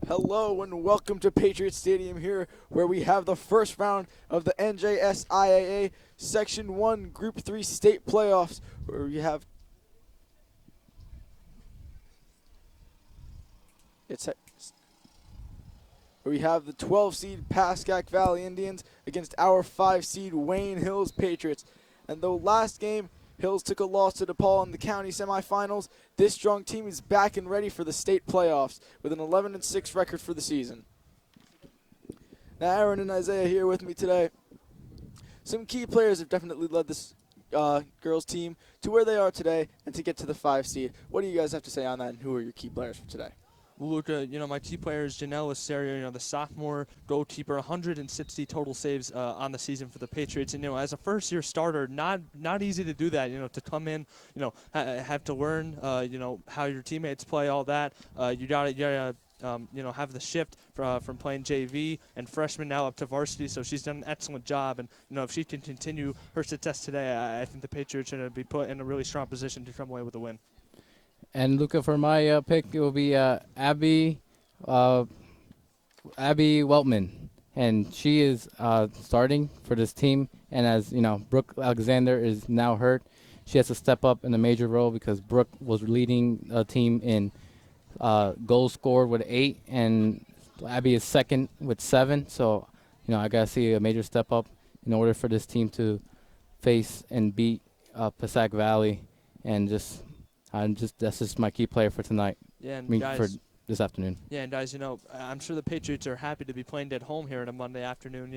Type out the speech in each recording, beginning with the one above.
Hello and welcome to Patriot Stadium here, where we have the first round of the NJSIAA Section 1 Group 3 state playoffs, where we have the 12 seed Pascack Valley Indians against our 5 seed Wayne Hills Patriots. And though last game Hills took a loss to DePaul in the county semifinals, this strong team is back and ready for the state playoffs with an 11-6 record for the season. Now Aaron and Isaiah here with me today. Some key players have definitely led this girls team to where they are today and to get to the 5 seed. What do you guys have to say on that, and who are your key players for today? Well, Luca, my key player is Janelle Aserio, the sophomore goalkeeper, 160 total saves on the season for the Patriots. And, as a first-year starter, not easy to do that, to come in, have to learn, how your teammates play, all that. You gotta have the shift from playing JV and freshman now up to varsity. So she's done an excellent job. And, if she can continue her success today, I think the Patriots are going to be put in a really strong position to come away with a win. And Luca, for my pick, it will be Abby Weltman, and she is starting for this team. And as Brooke Alexander is now hurt, she has to step up in a major role because Brooke was leading the team in goals scored with 8, and Abby is second with 7. So I gotta see a major step up in order for this team to face and beat Pascack Valley, and that's just my key player for tonight. Yeah, and guys, for this afternoon. Yeah, and guys, I'm sure the Patriots are happy to be playing at home here on a Monday afternoon.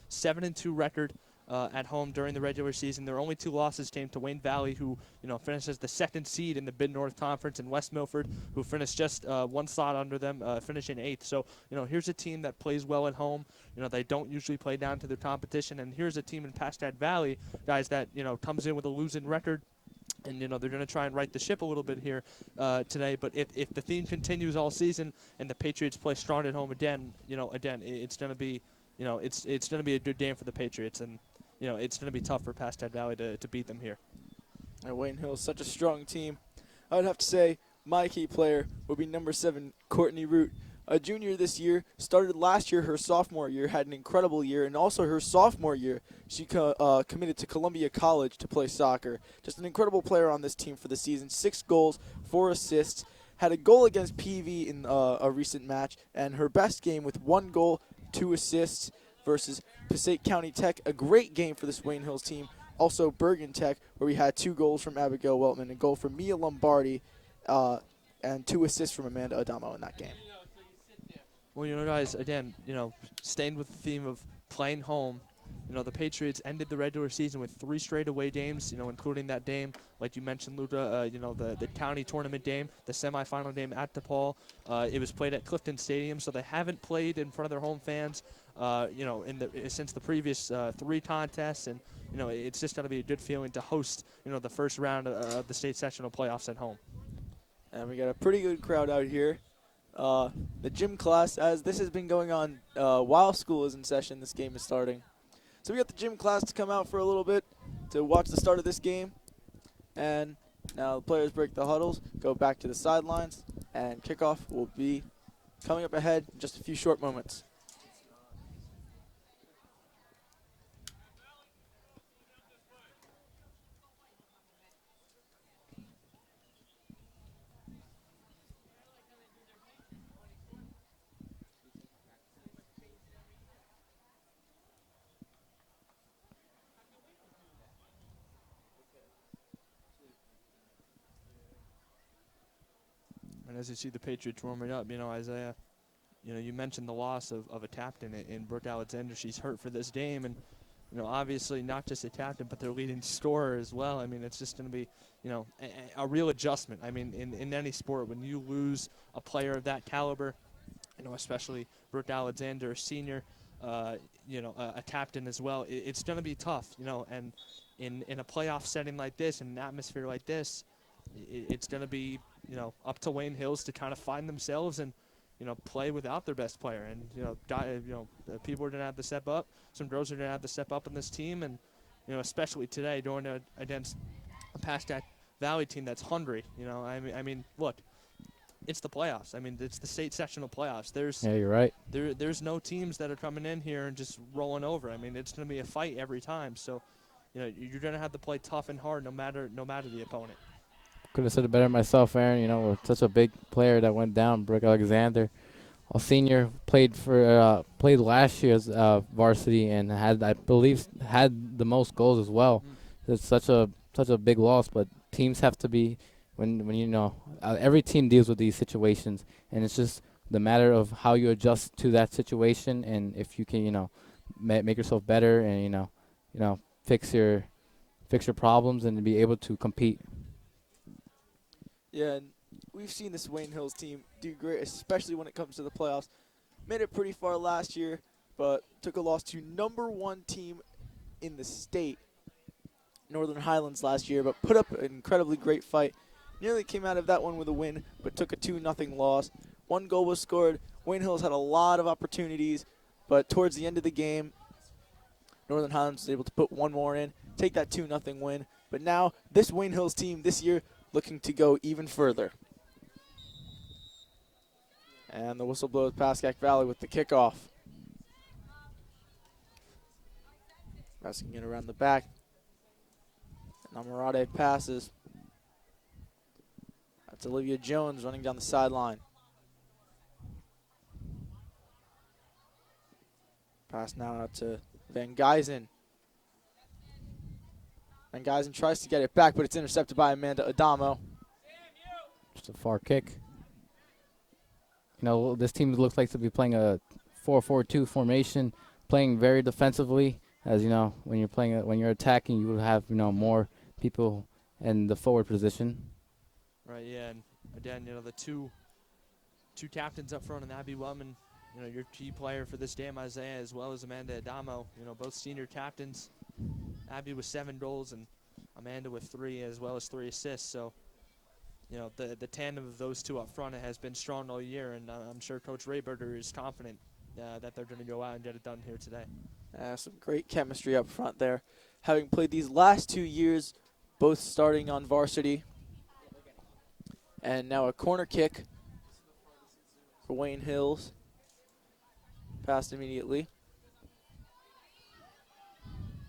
7-2 record at home during the regular season. Their only 2 losses came to Wayne Valley, who finished as the 2nd seed in the Mid North Conference, and West Milford, who finished just 1 slot under them, finishing 8th. So here's a team that plays well at home. They don't usually play down to their competition, and here's a team in Pascack Valley, guys, that comes in with a losing record. And, they're going to try and right the ship a little bit here today. But if the theme continues all season and the Patriots play strong at home again, it's going to be, it's going to be a good game for the Patriots. And, it's going to be tough for Pascack Valley to beat them here. And Wayne Hill is such a strong team. I would have to say my key player would be number 7, Courtney Root. A junior this year, started last year, her sophomore year, had an incredible year, and also her sophomore year, she committed to Columbia College to play soccer. Just an incredible player on this team for the season. 6 goals, 4 assists, had a goal against PV in a recent match, and her best game with 1 goal, 2 assists versus Passaic County Tech. A great game for this Wayne Hills team. Also Bergen Tech, where we had 2 goals from Abigail Weltman, a goal from Mia Lombardi, and 2 assists from Amanda Adamo in that game. Well, guys, again, staying with the theme of playing home, the Patriots ended the regular season with 3 straight away games, including that game, like you mentioned, Luca, the county tournament game, the semifinal game at DePaul. It was played at Clifton Stadium, so they haven't played in front of their home fans, since the previous 3 contests, and, it's just going to be a good feeling to host, the first round of the state sectional playoffs at home. And we got a pretty good crowd out here. The gym class, as this has been going on while school is in session, this game is starting. So we got the gym class to come out for a little bit to watch the start of this game. And now the players break the huddles, go back to the sidelines, and kickoff will be coming up ahead in just a few short moments. And as you see the Patriots warming up, Isaiah, you mentioned the loss of a captain in Brooke Alexander. She's hurt for this game, and, obviously not just a captain, but their leading scorer as well. I mean, it's just going to be, a real adjustment. I mean, in any sport, when you lose a player of that caliber, especially Brooke Alexander, a senior, a captain as well, it's going to be tough, and in a playoff setting like this, in an atmosphere like this, it's going to be, up to Wayne Hills to kind of find themselves and, play without their best player. And, people are going to have to step up. Some girls are going to have to step up in this team. And, especially today, going against a Pascack Valley team that's hungry. I mean, look, it's the playoffs. I mean, it's the state sectional playoffs. Yeah, you're right. There's no teams that are coming in here and just rolling over. I mean, it's going to be a fight every time. So, you're going to have to play tough and hard no matter the opponent. Could have said it better myself, Aaron. With such a big player that went down, Brooke Alexander, a senior, played last year's varsity and I believe had the most goals as well. It's such a big loss, but teams have to be when every team deals with these situations, and it's just the matter of how you adjust to that situation, and if you can make yourself better and fix your problems and be able to compete. Yeah, and we've seen this Wayne Hills team do great, especially when it comes to the playoffs. Made it pretty far last year, but took a loss to #1 team in the state, Northern Highlands, last year, but put up an incredibly great fight. Nearly came out of that one with a win, but took a 2-0 loss. 1 goal was scored. Wayne Hills had a lot of opportunities, but towards the end of the game, Northern Highlands was able to put 1 more in, take that 2-0 win. But now, this Wayne Hills team this year looking to go even further. And the whistle blows Pascack Valley with the kickoff. Passing it around the back. Ahumada passes. That's Olivia Jones running down the sideline. Pass now out to Van Geisen. Van Geisen tries to get it back, but it's intercepted by Amanda Adamo. Just a far kick. This team looks like to be playing a 4-4-2 formation, playing very defensively. As when you're attacking, you will have more people in the forward position. Right. Yeah. And again, the two captains up front, and Abby Wellman, your key player for this game, Isaiah, as well as Amanda Adamo. Both senior captains. Abby with 7 goals and Amanda with 3, as well as 3 assists. So, the tandem of those two up front has been strong all year, and I'm sure Coach Rayberger is confident that they're going to go out and get it done here today. Some great chemistry up front there. Having played these last 2 years, both starting on varsity. And now a corner kick for Wayne Hills. Passed immediately.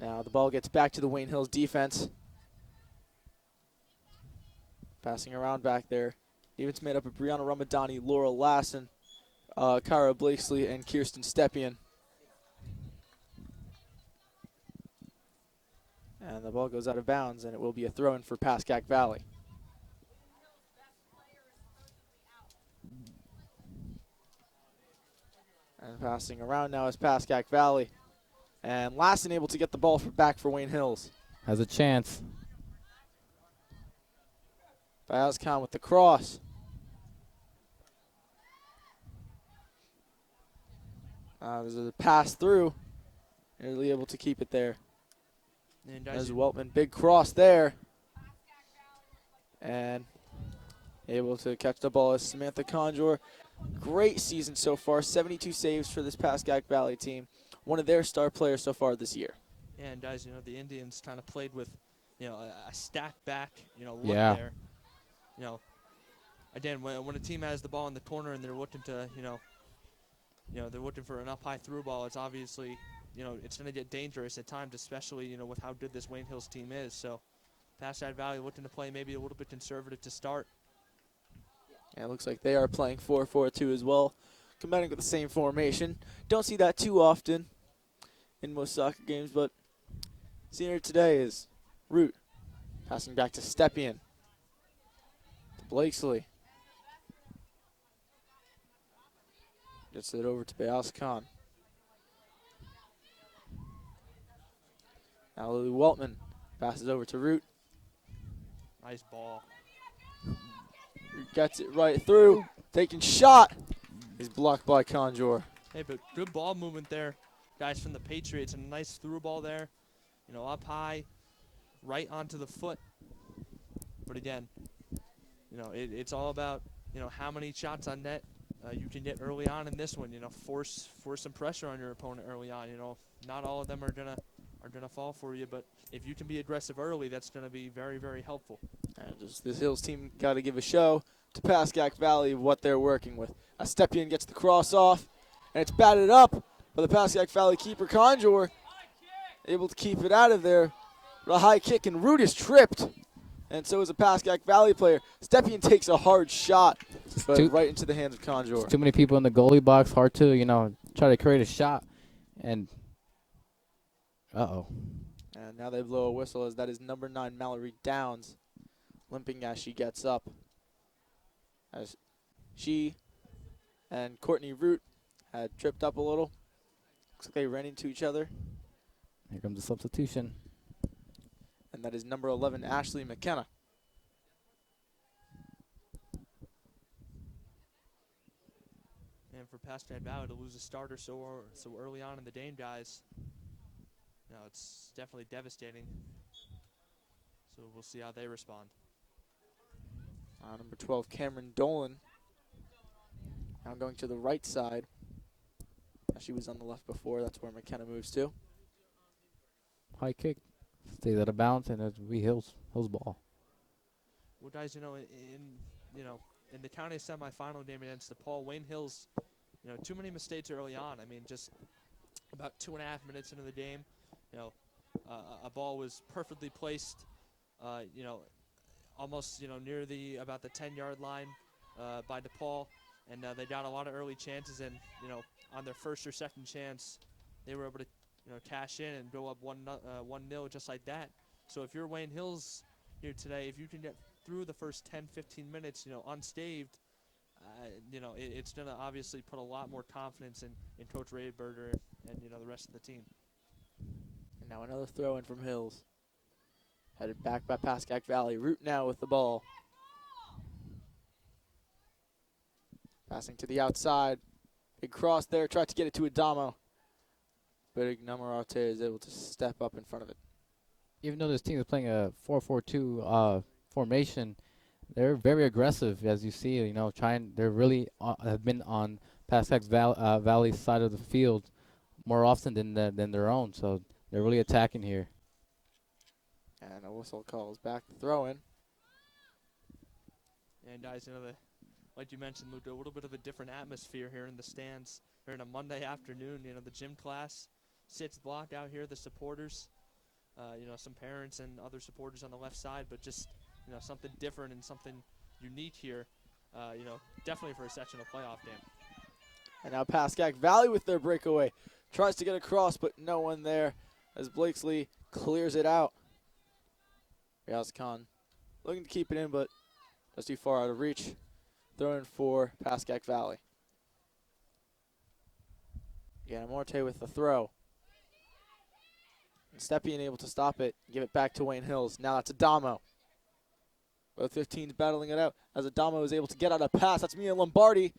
Now the ball gets back to the Wayne Hills defense. Passing around back there. It's made up of Brianna Ramadani, Laura Lassen, Kyra Blakesley, and Kirsten Stepien. And the ball goes out of bounds, and it will be a throw-in for Pascack Valley. And passing around now is Pascack Valley. And Lassen able to get the ball back for Wayne Hills. Has a chance. Pascack with the cross. There's a pass through. Nearly able to keep it there. And there's Weltman, big cross there. And able to catch the ball is Samantha Conjure. Great season so far, 72 saves for this Pascack Valley team. One of their star players so far this year. Yeah, and guys, the Indians kind of played with, a stack back, look yeah. there. Again, when a team has the ball in the corner and they're looking to, they're looking for an up-high through ball, it's obviously, it's going to get dangerous at times, especially, with how good this Wayne Hills team is. So, Pascack Valley looking to play maybe a little bit conservative to start. Yeah, it looks like they are playing 4-4-2 as well, combining with the same formation. Don't see that too often in most soccer games, but seeing her today is Root. Passing back to Stepien. To Blakesley. Gets it over to Bayas Khan. Now Lily Weltman passes over to Root. Nice ball. Root gets it right through. Taking shot. Is blocked by Conjure. Hey, but good ball movement there, guys, from the Patriots. And a nice through ball there. Up high, right onto the foot. But again, it's all about, how many shots on net you can get early on in this one. Force some pressure on your opponent early on. Not all of them are gonna fall for you, but if you can be aggressive early, that's gonna be very, very helpful. This Hills team got to give a show. to Pascack Valley what they're working with. Stepian gets the cross off, and it's batted up by the Pascack Valley keeper, Conjure, able to keep it out of there. A high kick, and Root is tripped, and so is a Pascack Valley player. Stepian takes a hard shot, but right into the hands of Conjure. Too many people in the goalie box, hard to, try to create a shot. And, And now they blow a whistle as that is number 9, Mallory Downs, limping as she gets up. As she and Courtney Root had tripped up a little. Looks like they ran into each other. Here comes the substitution. And that is number 11, Ashley McKenna. And for Pascack Valley to lose a starter so early on in the game, guys, it's definitely devastating. So we'll see how they respond. Number 12, Cameron Dolan. Now going to the right side. She was on the left before. That's where McKenna moves to. High kick. Stays out of bounds, and it's Hill's ball. Well, guys, in the county semifinal game against DePaul, Wayne Hills, too many mistakes early on. I mean, just about 2.5 minutes into the game, a ball was perfectly placed, almost, near about the 10-yard line by DePaul, and they got a lot of early chances, and, on their first or second chance, they were able to, cash in and go up 1-0 just like that. So if you're Wayne Hills here today, if you can get through the first 10, 15 minutes, unscathed, it's going to obviously put a lot more confidence in Coach Rayberger and, the rest of the team. And now another throw in from Hills. Headed back by Pascack Valley. Root now with the ball. Passing to the outside. Big cross there. Tried to get it to Adamo. But Ignamarate is able to step up in front of it. Even though this team is playing a 4-4-2 formation, they're very aggressive, as you see. They're really have been on Pascack Valley's side of the field more often than their own. So they're really attacking here. And a whistle calls back the throw in. And guys, like you mentioned, Luca, a little bit of a different atmosphere here in the stands. Here in a Monday afternoon, the gym class sits blocked out here, the supporters, some parents and other supporters on the left side, but just, something different and something unique here, definitely for a sectional playoff game. And now Pascack Valley with their breakaway. Tries to get across, but no one there as Blakesley clears it out. Riaz Khan looking to keep it in, but that's too far out of reach. Throw in for Pascack Valley. Yanamorte with the throw. And Stepien able to stop it, give it back to Wayne Hills. Now that's Adamo. Both 15s battling it out as Adamo is able to get out a pass. That's Mia Lombardi.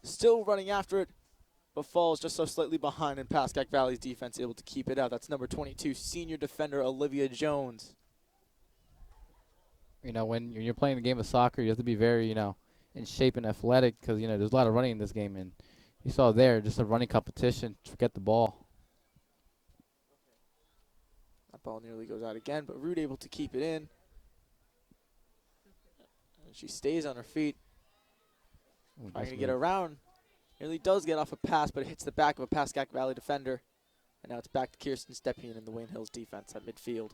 Still running after it, but falls just so slightly behind, and Pascack Valley's defense able to keep it out. That's number 22, senior defender Olivia Jones. When you're playing a game of soccer, you have to be very, in shape and athletic because, there's a lot of running in this game. And you saw there, just a running competition, forget the ball. That ball nearly goes out again, but Root able to keep it in. And she stays on her feet. Trying to get around. Nearly does get off a pass, but it hits the back of a Pascack Valley defender. And now it's back to Kirsten Stepien in the Wayne Hills defense at midfield.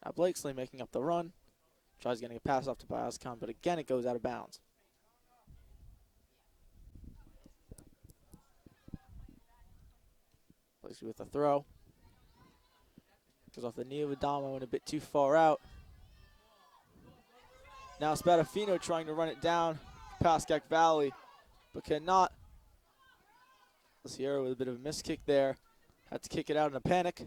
Now Blakesley making up the run. Tries getting a pass off to Bias Khan, but again it goes out of bounds. Blakesley with a throw. Goes off the knee of Adamo and a bit too far out. Now Spadafino trying to run it down. Pascack Valley, but cannot. Sierra with a bit of a miss kick there. Had to kick it out in a panic.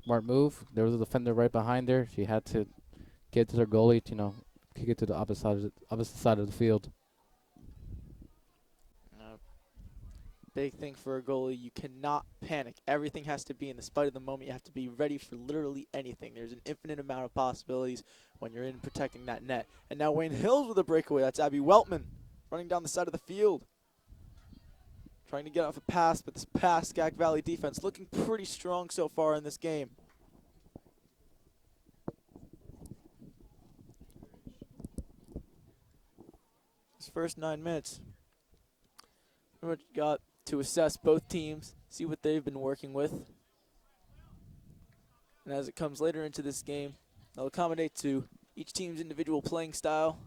Smart move. There was a defender right behind her. She had to get to her goalie to, kick it to the opposite side of the field. Big thing for a goalie, you cannot panic. Everything has to be in the spite of the moment. You have to be ready for literally anything. There's an infinite amount of possibilities when you're in protecting that net. And now Wayne Hills with a breakaway. That's Abby Weltman running down the side of the field. Trying to get off a pass, but this Pascack Valley defense looking pretty strong so far in this game. first 9 minutes. Pretty much got to assess both teams, see what they've been working with. And as it comes later into this game, they'll accommodate to each team's individual playing style.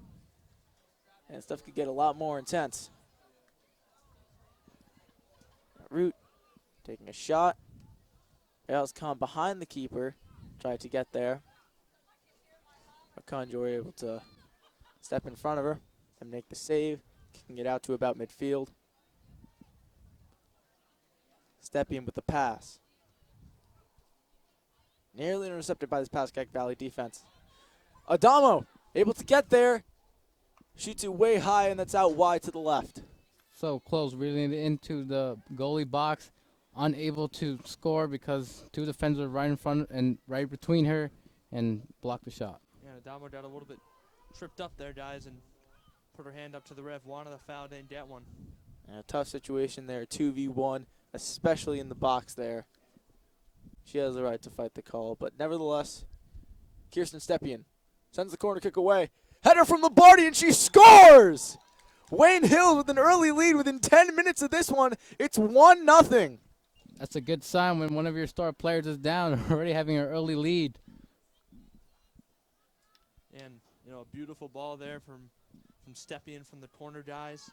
And stuff could get a lot more intense. Root taking a shot. Rails come behind the keeper, tried to get there. But Conjure able to step in front of her and make the save, kicking it out to about midfield. Stepien with the pass. Nearly intercepted by this Pascack Valley defense. Adamo able to get there. Shoots it way high, and that's out wide to the left. So close, really into the goalie box. Unable to score because two defenders are right in front and right between her and blocked the shot. Yeah, Adamo got a little bit tripped up there, guys, and put her hand up to the ref. Wanted the foul, didn't get one. And a tough situation there, 2v1, especially in the box there. She has the right to fight the call, but nevertheless, Kirsten Stepien sends the corner kick away. Header from Lombardi, and she scores! Wayne Hills with an early lead within 10 minutes of this one. It's 1-0. That's a good sign when one of your star players is down, already having an early lead. And, you know, a beautiful ball there from Stepien from the corner, guys.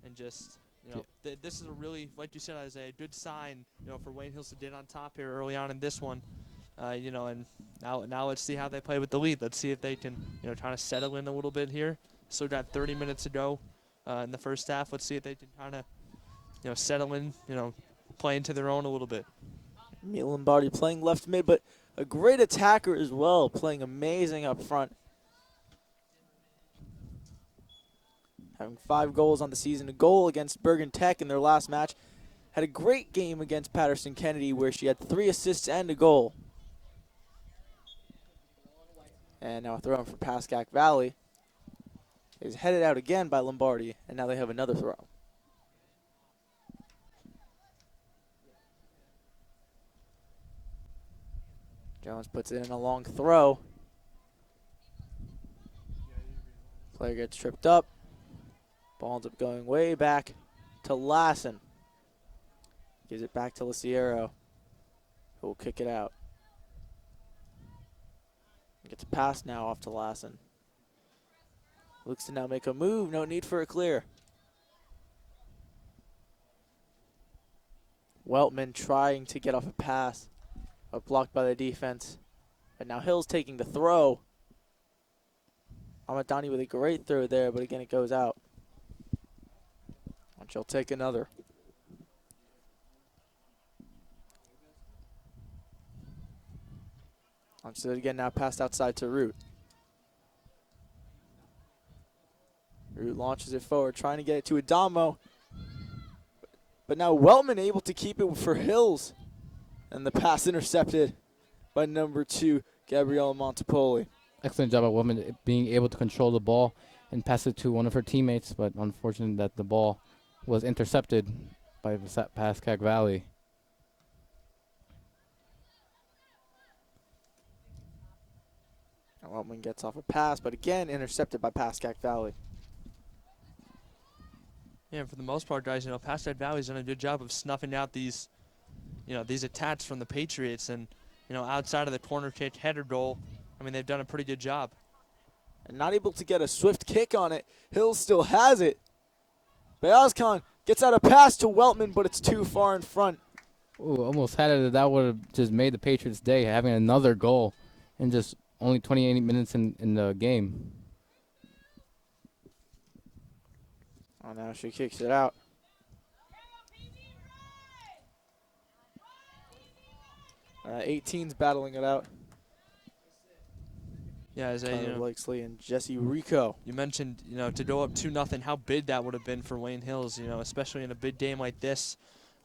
And just, you know, this is a really, like you said, Isaiah, a good sign, you know, for Wayne Hills to get on top here early on in this one. You know, and now let's see how they play with the lead. Let's see if they can, you know, try to settle in a little bit here. Still got 30 minutes to go in the first half. Let's see if they can kind of, you know, settle in, you know, play into their own a little bit. Mia Lombardi playing left mid, but a great attacker as well, playing amazing up front. Having 5 goals on the season, a goal against Bergen Tech in their last match. Had a great game against Patterson Kennedy where she had 3 assists and a goal. And now a throw in for Pascack Valley. Is headed out again by Lombardi, and now they have another throw. Jones puts it in a long throw. Player gets tripped up. Ball ends up going way back to Lassen. Gives it back to Luciero, who will kick it out. Gets a pass now off to Lassen. Looks to now make a move. No need for a clear. Weltman trying to get off a pass, but blocked by the defense. And now Hill's taking the throw. Amadani with a great throw there, but again it goes out. And she'll take another. Onto it again now, passed outside to Root. Root launches it forward, trying to get it to Adamo. But now Weltman able to keep it for Hills. And the pass intercepted by number 2, Gabriella Montepoli. Excellent job by Woman being able to control the ball and pass it to one of her teammates, but unfortunate that the ball was intercepted by Pascack Valley. Weltman gets off a pass, but again intercepted by Pascack Valley. Yeah, for the most part, guys, you know, Pascack Valley's done a good job of snuffing out these, you know, these attacks from the Patriots, and, you know, outside of the corner kick header goal, I mean, they've done a pretty good job. And not able to get a swift kick on it. Hill still has it. Bayazkan gets out a pass to Weltman, but it's too far in front. Ooh, almost had it. That would have just made the Patriots' day, having another goal in just only 28 minutes in the game. Oh, now she kicks it out. All right, 18's battling it out. Yeah, as a, you know, Blakesley and Jesse Rico. you mentioned, you know, to go up 2-0, how big that would have been for Wayne Hills, you know, especially in a big game like this.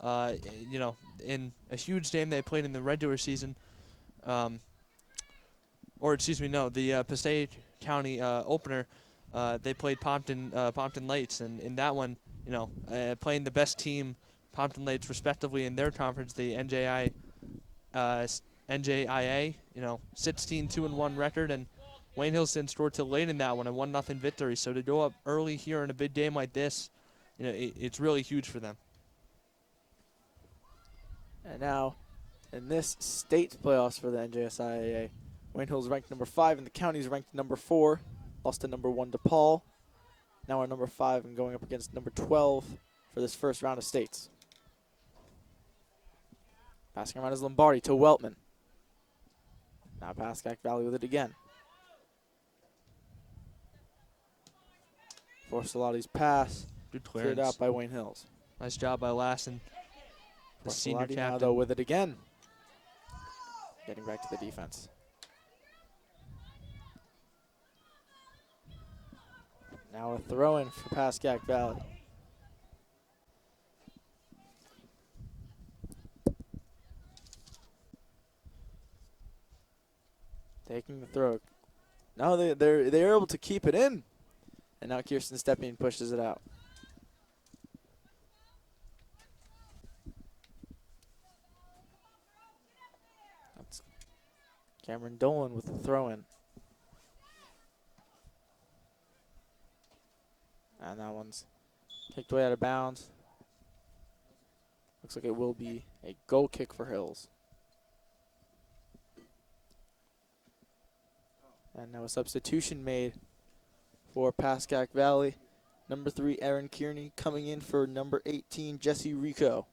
You know, in a huge game they played in the regular season, or excuse me, no, the Passaic County opener, they played Pompton Lights, and in that one, you know, playing the best team, Pompton Lights, respectively, in their conference, the NJIA, you know, 16-2-1 record, and Wayne Hills didn't score till late in that one, a 1-0 victory. So to go up early here in a big game like this, it's really huge for them. And now, in this state playoffs for the NJSIAA, Wayne Hills ranked number 5 and the county's ranked number 4. Lost to number 1 DePaul. Now we're number 5 and going up against number 12 for this first round of states. Passing around is Lombardi to Weltman. Now Pascack Valley with it again. Forcelati's pass. Good Cleared clearance. out by Wayne Hills. Nice job by Lassen, the senior Forcelati now, captain. though, with it again. Getting back to the defense. Now a throw-in for Pascack Valley. Taking the throw. No, they're able to keep it in. And now Kirsten Stepien pushes it out. That's Cameron Dolan with the throw-in. And that one's kicked way out of bounds. Looks like it will be a goal kick for Hills. And now a substitution made for Pascack Valley. Number 3, Aaron Kearney, coming in for number 18, Jesse Rico.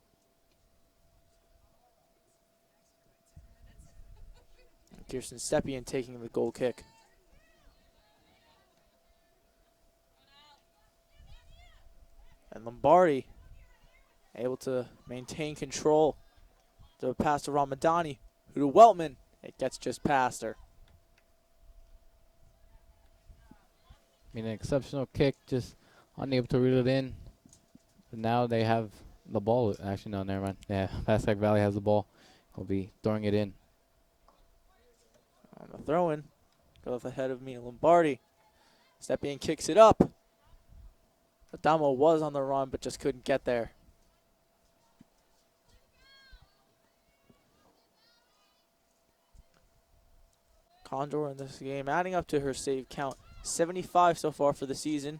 And Kirsten Stepien taking the goal kick. And Lombardi able to maintain control. To pass to Ramadani, who to Weltman. It gets just past her. I mean, an exceptional kick, just unable to reel it in. But now they have the ball. Actually, no, never mind. Yeah, Pascack Valley has the ball. He'll be throwing it in. On the throw-in, goes ahead of me, Lombardi. Stepien kicks it up. Adamo was on the run, but just couldn't get there. Condor in this game, adding up to her save count. 75 so far for the season.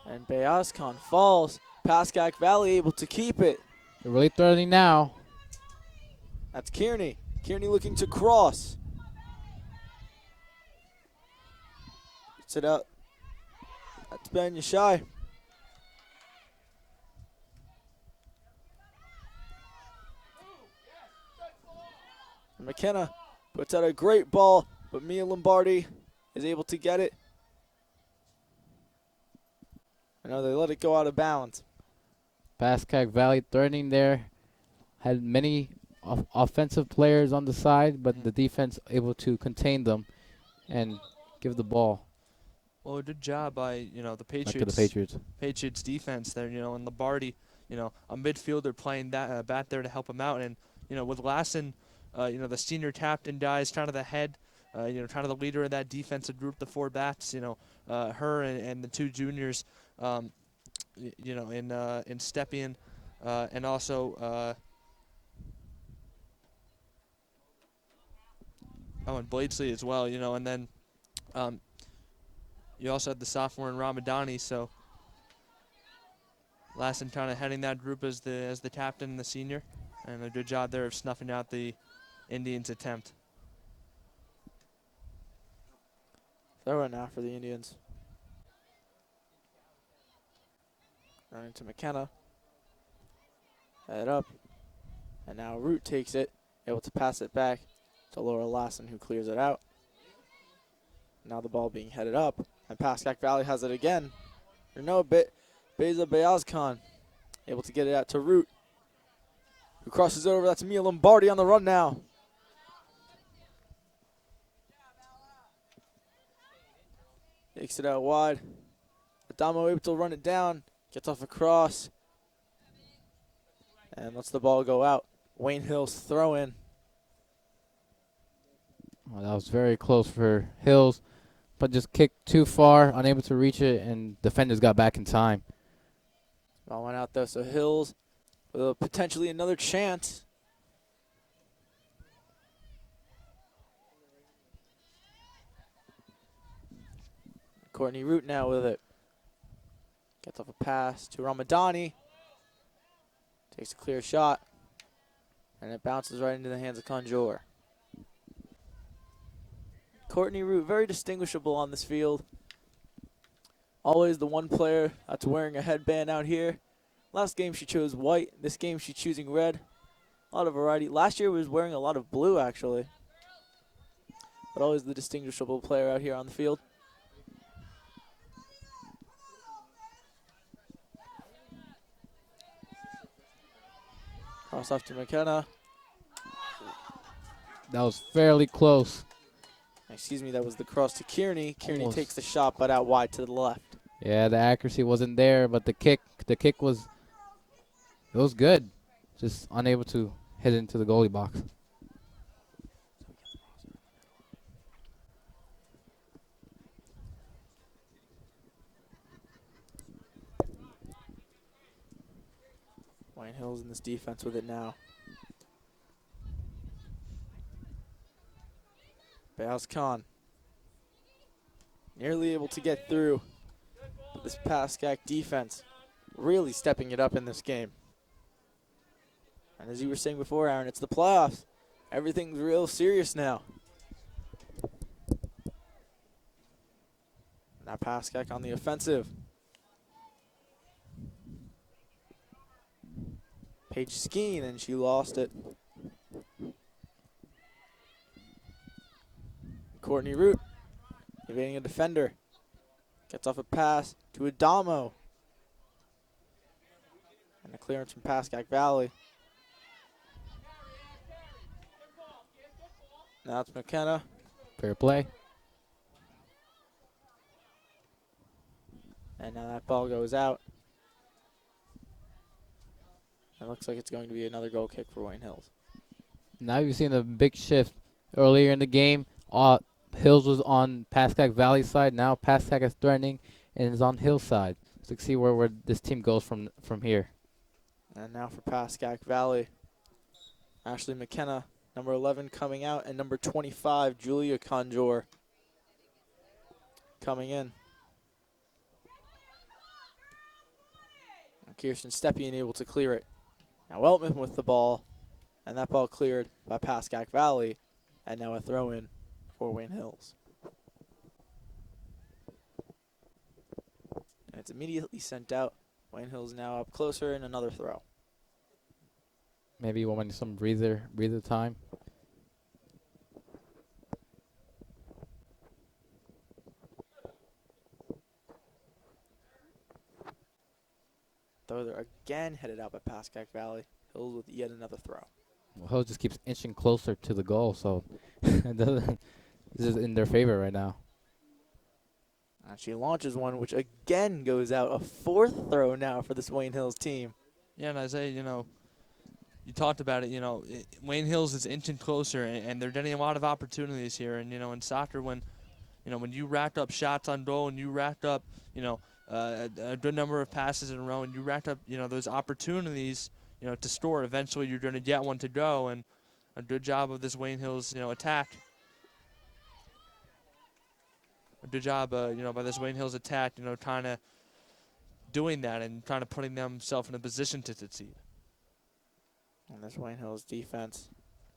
And Bayazkan falls. Pascack Valley able to keep it. They're really threatening now. That's Kearney. Kearney looking to cross. Gets it up. That's Ben Yashai. McKenna puts out a great ball, but Mia Lombardi is able to get it. I know they let it go out of bounds. Pascack Valley threatening there. Had many offensive players on the side, but the defense able to contain them and give the ball Well, a good job by, the back Patriots. to the Patriots. Patriots defense there, and Lombardi, a midfielder playing that back there to help him out. And, with Lassen, the senior captain guys, kind of the head, kind of the leader of that defensive group, the 4 backs, her and the 2 juniors, in Stepien, and also, and Bladesley as well, and then you also had the sophomore in Ramadani, so Lassen kind of heading that group as the captain and the senior, and a good job there of snuffing out the Indians' attempt. Throw it now for the Indians. Running to McKenna. Head up. And now Root takes it. Able to pass it back to Laura Lassen, who clears it out. Now the ball being headed up. And Pascack Valley has it again. Beza Bayazkan able to get it out to Root, who crosses it over. That's Mia Lombardi on the run now. Takes it out wide. Adamo able to run it down. Gets off a cross. And lets the ball go out. Wayne Hills throw in. Well, that was very close for Hills, but just kicked too far, unable to reach it, and defenders got back in time. Ball went out though, so Hills with potentially another chance. Courtney Root now with it. Gets off a pass to Ramadani. Takes a clear shot. And it bounces right into the hands of Conjure. Courtney Root, very distinguishable on this field. Always the one player that's wearing a headband out here. Last game she chose white. This game she's choosing red. A lot of variety. Last year was wearing a lot of blue, actually. But always the distinguishable player out here on the field. Cross off to McKenna. That was fairly close. Excuse me, that was the cross to Kearney. Kearney Almost. takes the shot, but out wide to the left. Yeah, the accuracy wasn't there, but the kick was, it was good. Just unable to hit it into the goalie box. Wayne Hills in this defense with it now. Bayaz Khan nearly able to get through. But this Pascack defense really stepping it up in this game. And as you were saying before, Aaron, it's the playoffs. Everything's real serious now. Now Pascack on the offensive. Paige Skeen, and she lost it. Courtney Root evading a defender. Gets off a pass to Adamo. And a clearance from Pascack Valley. Now it's McKenna. Fair play. And now that ball goes out. It looks like it's going to be another goal kick for Wayne Hills. Now you've seen a big shift. Earlier in the game, Hills was on Pascack Valley side. Now Pascack is threatening and is on Hills side. So you can see where this team goes from here. And now for Pascack Valley, Ashley McKenna, number 11 coming out, and number 25, Julia Conjure, coming in. And Kirsten Stepien able to clear it. Now Weltman with the ball, and that ball cleared by Pascack Valley, and now a throw-in for Wayne Hills. And it's immediately sent out. Wayne Hills now up closer, and another throw. Maybe wanting some breather time. Though they're again headed out by Pascack Valley. Hills with yet another throw. Well, Hills just keeps inching closer to the goal, so this is in their favor right now. And she launches one, which again goes out. A fourth throw now for this Wayne Hills team. Yeah, and Isaiah, you talked about it, Wayne Hills is inching closer, and they're getting a lot of opportunities here. And, in soccer, when you racked up shots on goal and you racked up, a good number of passes in a row and you racked up, those opportunities, to score, eventually you're going to get one to go. And a good job of this Wayne Hills, attack. A good job, by this Wayne Hills attack, kind of doing that and kind of putting themselves in a position to succeed. And this Wayne Hills defense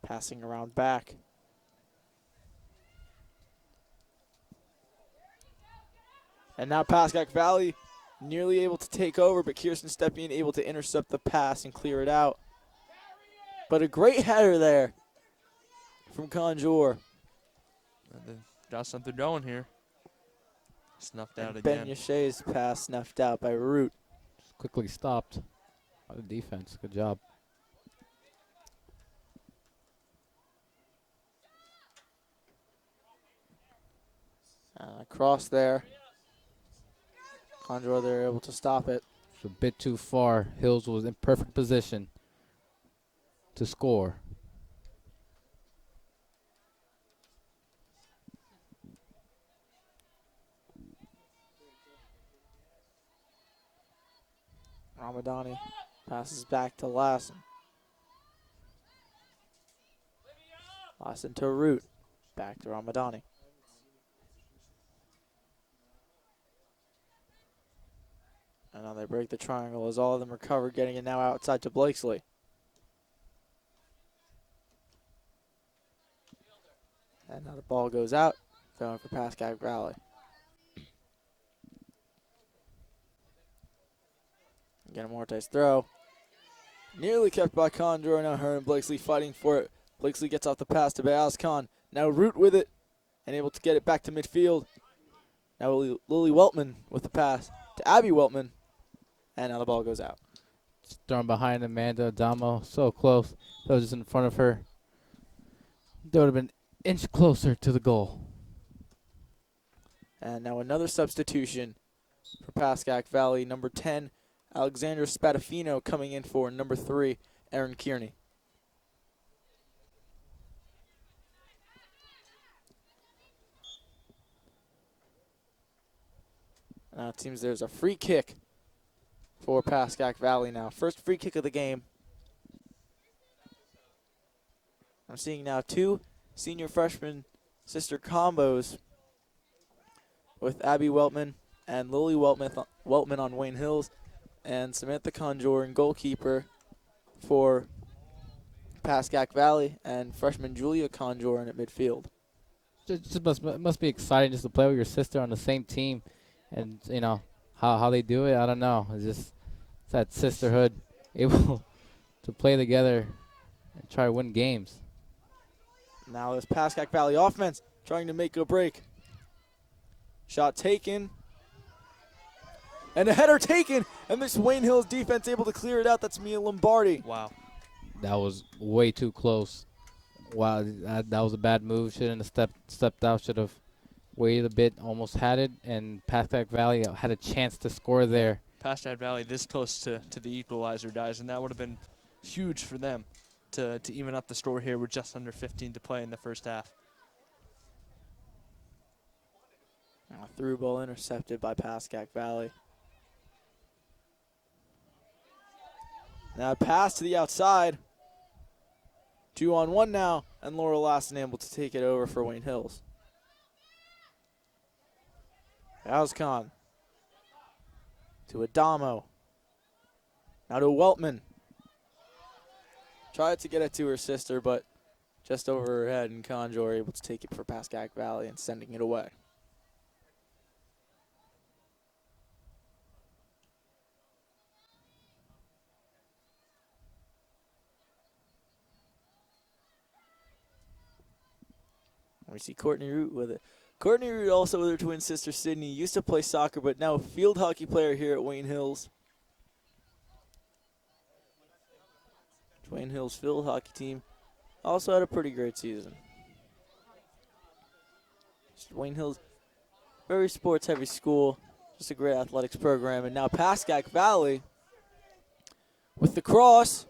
passing around back. And now Pascack Valley nearly able to take over, but Kirsten Stepien able to intercept the pass and clear it out. But a great header there from Conjure. And they got something going here. Snuffed out And Ben again. Yashay's pass snuffed out by Root. Just quickly stopped by the defense. Good job. Cross there. Conjure, they're able to stop it. It's a bit too far. Hills was in perfect position to score. Ramadani Passes back to Lassen. Lassen to Root. Back to Ramadani. And now they break the triangle as all of them recover, getting it now outside to Blakesley. And now the ball goes out, going for Pascack Valley. Again, Morte's throw. Nearly kept by Conjure. Now her and Blakesley fighting for it. Blakesley gets off the pass to Bayaz Khan. Now Root with it and able to get it back to midfield. Now Lily Weltman with the pass to Abby Weltman. And now the ball goes out. Just thrown behind Amanda Adamo. So close. That was just in front of her. They would have been an inch closer to the goal. And now another substitution for Pascack Valley. Number 10, Alexandra Spadafino coming in for number 3, Erin Kearney. Now it seems there's a free kick for Pascack Valley now. First free kick of the game. I'm seeing now 2 senior freshman sister combos with Abby Weltman and Lily Weltman on Wayne Hills, and Samantha Conjure, goalkeeper for Pascack Valley, and freshman Julia Conjure at midfield. Just must be exciting just to play with your sister on the same team, and you know how they do it. I don't know. It's that sisterhood, able to play together and try to win games. Now this Pascack Valley offense trying to make a break. Shot taken. And a header taken. And this Wayne Hills defense able to clear it out. That's Mia Lombardi. Wow. That was way too close. Wow, that was a bad move. Shouldn't have stepped out. Should have waited a bit. Almost had it. And Pascack Valley had a chance to score there. Pascack Valley this close to the equalizer, guys, and that would have been huge for them to even up the score here with just under 15 to play in the first half. Now through ball intercepted by Pascack Valley. Now pass to the outside. 2-on-1 now, and Laura Lassen able to take it over for Wayne Hills. Khan to Adamo. Now to Weltman. Tried to get it to her sister, but just over her head, and Conjure able to take it for Pascack Valley and sending it away. We see Courtney Root with it. Courtney Root also with her twin sister Sydney. Used to play soccer, but now a field hockey player here at Wayne Hills. Wayne Hills field hockey team also had a pretty great season. Wayne Hills, very sports-heavy school. Just a great athletics program. And now Pascack Valley with the cross.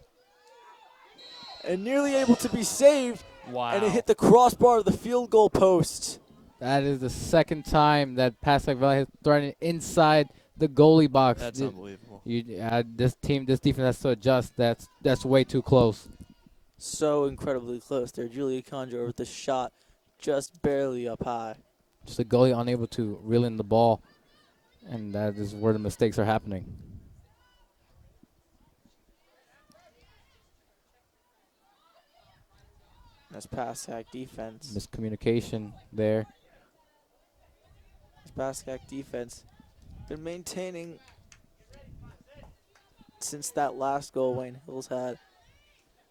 And nearly able to be saved. Wow. And it hit the crossbar of the field goal post. That is the second time that Pascack Valley has thrown it inside the goalie box. That's unbelievable. This defense has to adjust. That's way too close. So incredibly close there. Julia Conjure with the shot just barely up high. Just the goalie unable to reel in the ball, and that is where the mistakes are happening. That's Pascack defense. Miscommunication there. This Pascack defense been maintaining since that last goal Wayne Hills had.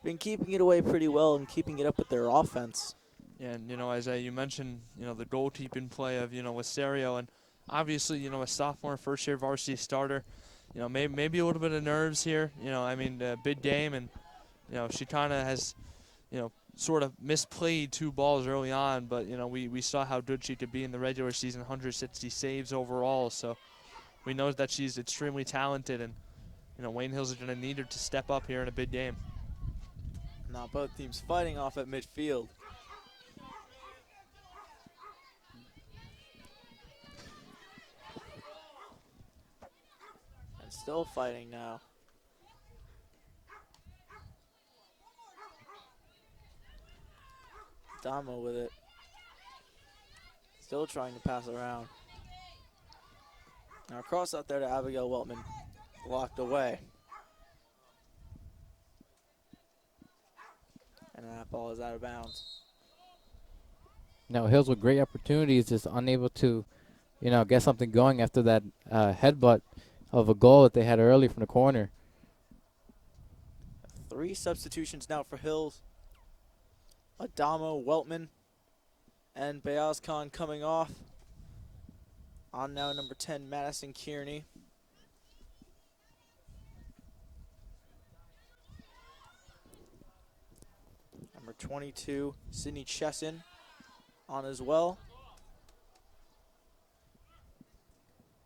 Been keeping it away pretty well and keeping it up with their offense. Yeah, and, Isaiah, you mentioned, the goalkeeping play of, Wisterio, and obviously, a sophomore, first-year varsity starter. Maybe a little bit of nerves here. Big game, and, she kind of has, sort of misplayed 2 balls early on, but, we saw how good she could be in the regular season, 160 saves overall, so we know that she's extremely talented, and, Wayne Hills is going to need her to step up here in a big game. Now both teams fighting off at midfield. And still fighting now. Adamo with it. Still trying to pass around. Now cross out there to Abigail Weltman. Blocked away. And that ball is out of bounds. Now Hills with great opportunities, just unable to, get something going after that headbutt of a goal that they had early from the corner. 3 substitutions now for Hills. Adamo, Weltman, and Bayaz Khan coming off. On now number 10, Madison Kearney. Number 22, Sydney Chesson on as well.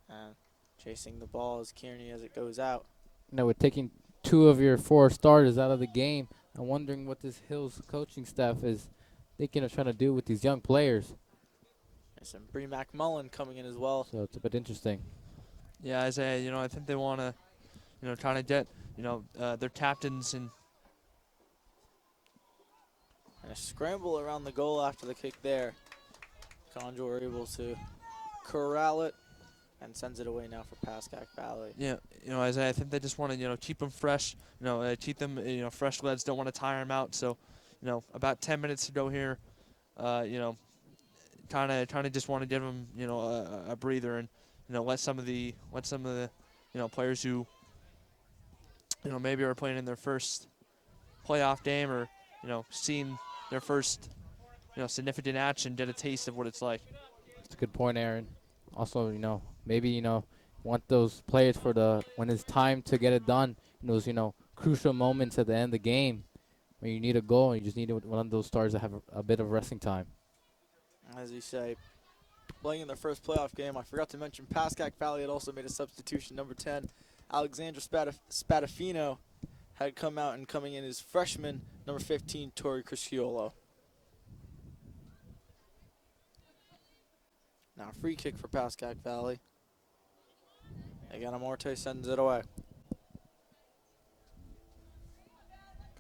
And chasing the ball is Kearney as it goes out. Now with taking 2 of your 4 starters out of the game, I'm wondering what this Hills coaching staff is thinking of trying to do with these young players. There's some Bree McMullen coming in as well. So it's a bit interesting. Yeah, Isaiah, I think they want to, try to get, their captains and A scramble around the goal after the kick there. Conjure able to corral it and sends it away now for Pascack Valley. Yeah, Isaiah, I think they just want to, keep them fresh. Keep them, fresh legs. Don't want to tire them out. So, about 10 minutes to go here. Kind of just want to give them, a breather and, let some of the, players who, maybe are playing in their first playoff game or, seeing their first, significant action, get a taste of what it's like. That's a good point, Aaron. Also, maybe, want those players for when it's time to get it done, in those, crucial moments at the end of the game when you need a goal and you just need one of those stars to have a bit of resting time. As you say, playing in their first playoff game, I forgot to mention Pascack Valley had also made a substitution. Number 10, Alexandra Spadafino had come out, and coming in is freshman, number 15, Tori Crisciolo. Now a free kick for Pascack Valley. Again, Amorte sends it away.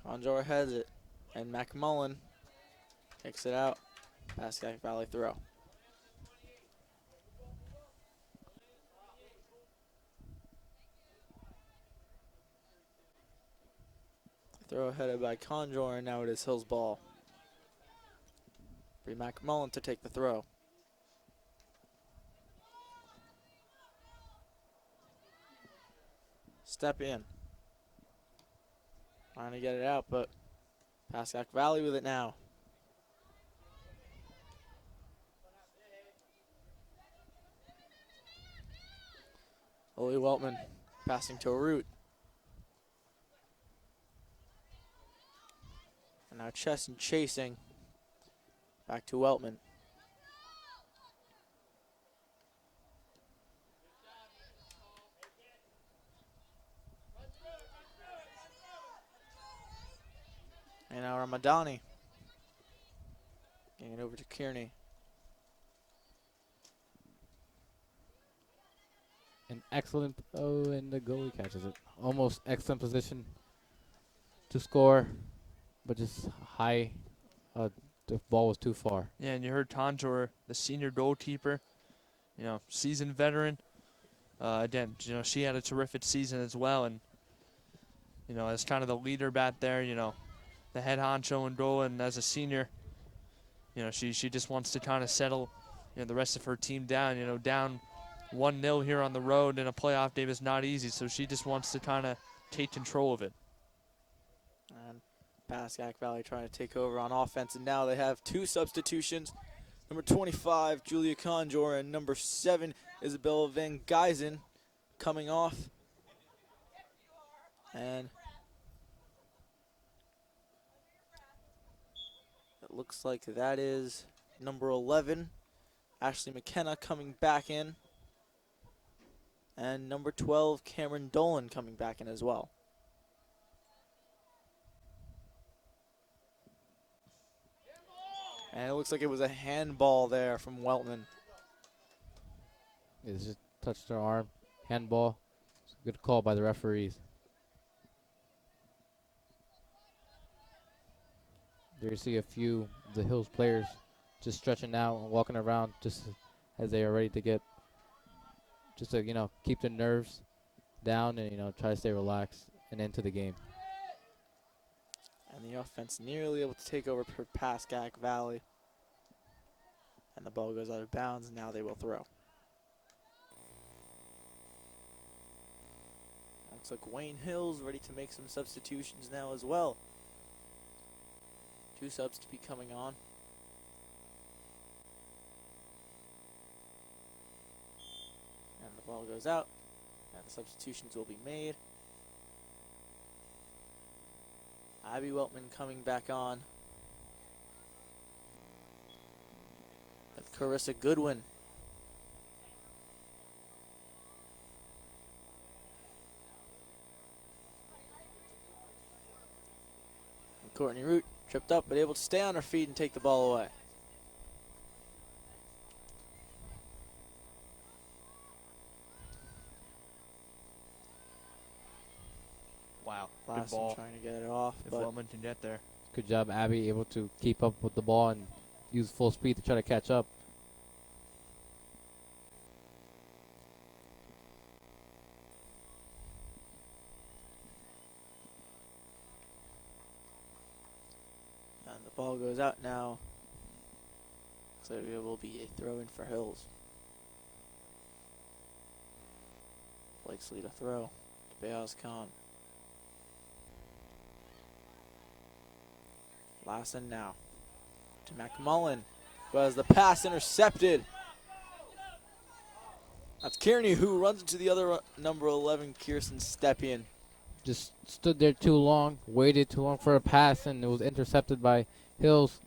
Conjure heads it, and McMullen kicks it out. Pascack Valley throw. Throw headed by Conjure, and now it is Hill's ball. Bree McMullen to take the throw. Step in. Trying to get it out, but Pascack Valley with it now. Oli Weltman passing to a root. And now Chesson chasing. Back to Weltman. And now Ramadani. Getting it over to Kearney. An excellent, and the goalie catches it. Almost excellent position to score, but just high, the ball was too far. Yeah, and you heard Conjure, the senior goalkeeper, seasoned veteran. Again, she had a terrific season as well, and, as kind of the leader back there, the head honcho in goal, and as a senior, she just wants to kind of settle, the rest of her team down. Down 1-0 here on the road in a playoff game is not easy, so she just wants to kind of take control of it. And Pascack Valley trying to take over on offense, and now they have 2 substitutions. Number 25, Julia Conjure, and number 7, Isabella Van Geisen coming off. And it looks like that is number 11, Ashley McKenna, coming back in. And number 12, Cameron Dolan, coming back in as well. And it looks like it was a handball there from Weltman. It just touched her arm. Handball. It's a good call by the referees. You see a few of the Hills players just stretching out and walking around just as they are ready to get, just to, keep their nerves down and, try to stay relaxed and into the game. And the offense nearly able to take over for Pascack Valley. And the ball goes out of bounds, and now they will throw. Looks like Wayne Hills ready to make some substitutions now as well. 2 subs to be coming on. And the ball goes out, and the substitutions will be made. Abby Weltman coming back on. With Carissa Goodwin. And Courtney Root tripped up but able to stay on her feet and take the ball away. Wow, good Last ball. one trying to get it off. If But Wellman can get there. Good job, Abby, able to keep up with the ball and use full speed to try to catch up. and the ball goes out now. So it will be a throw in for Hills. Blakesley to throw to Bayaz Khan. Lassen now to McMullen, who has the pass intercepted. That's Kearney who runs into the other number 11, Kirsten Stepien. Just stood there too long, waited too long for a pass, and it was intercepted by Hills.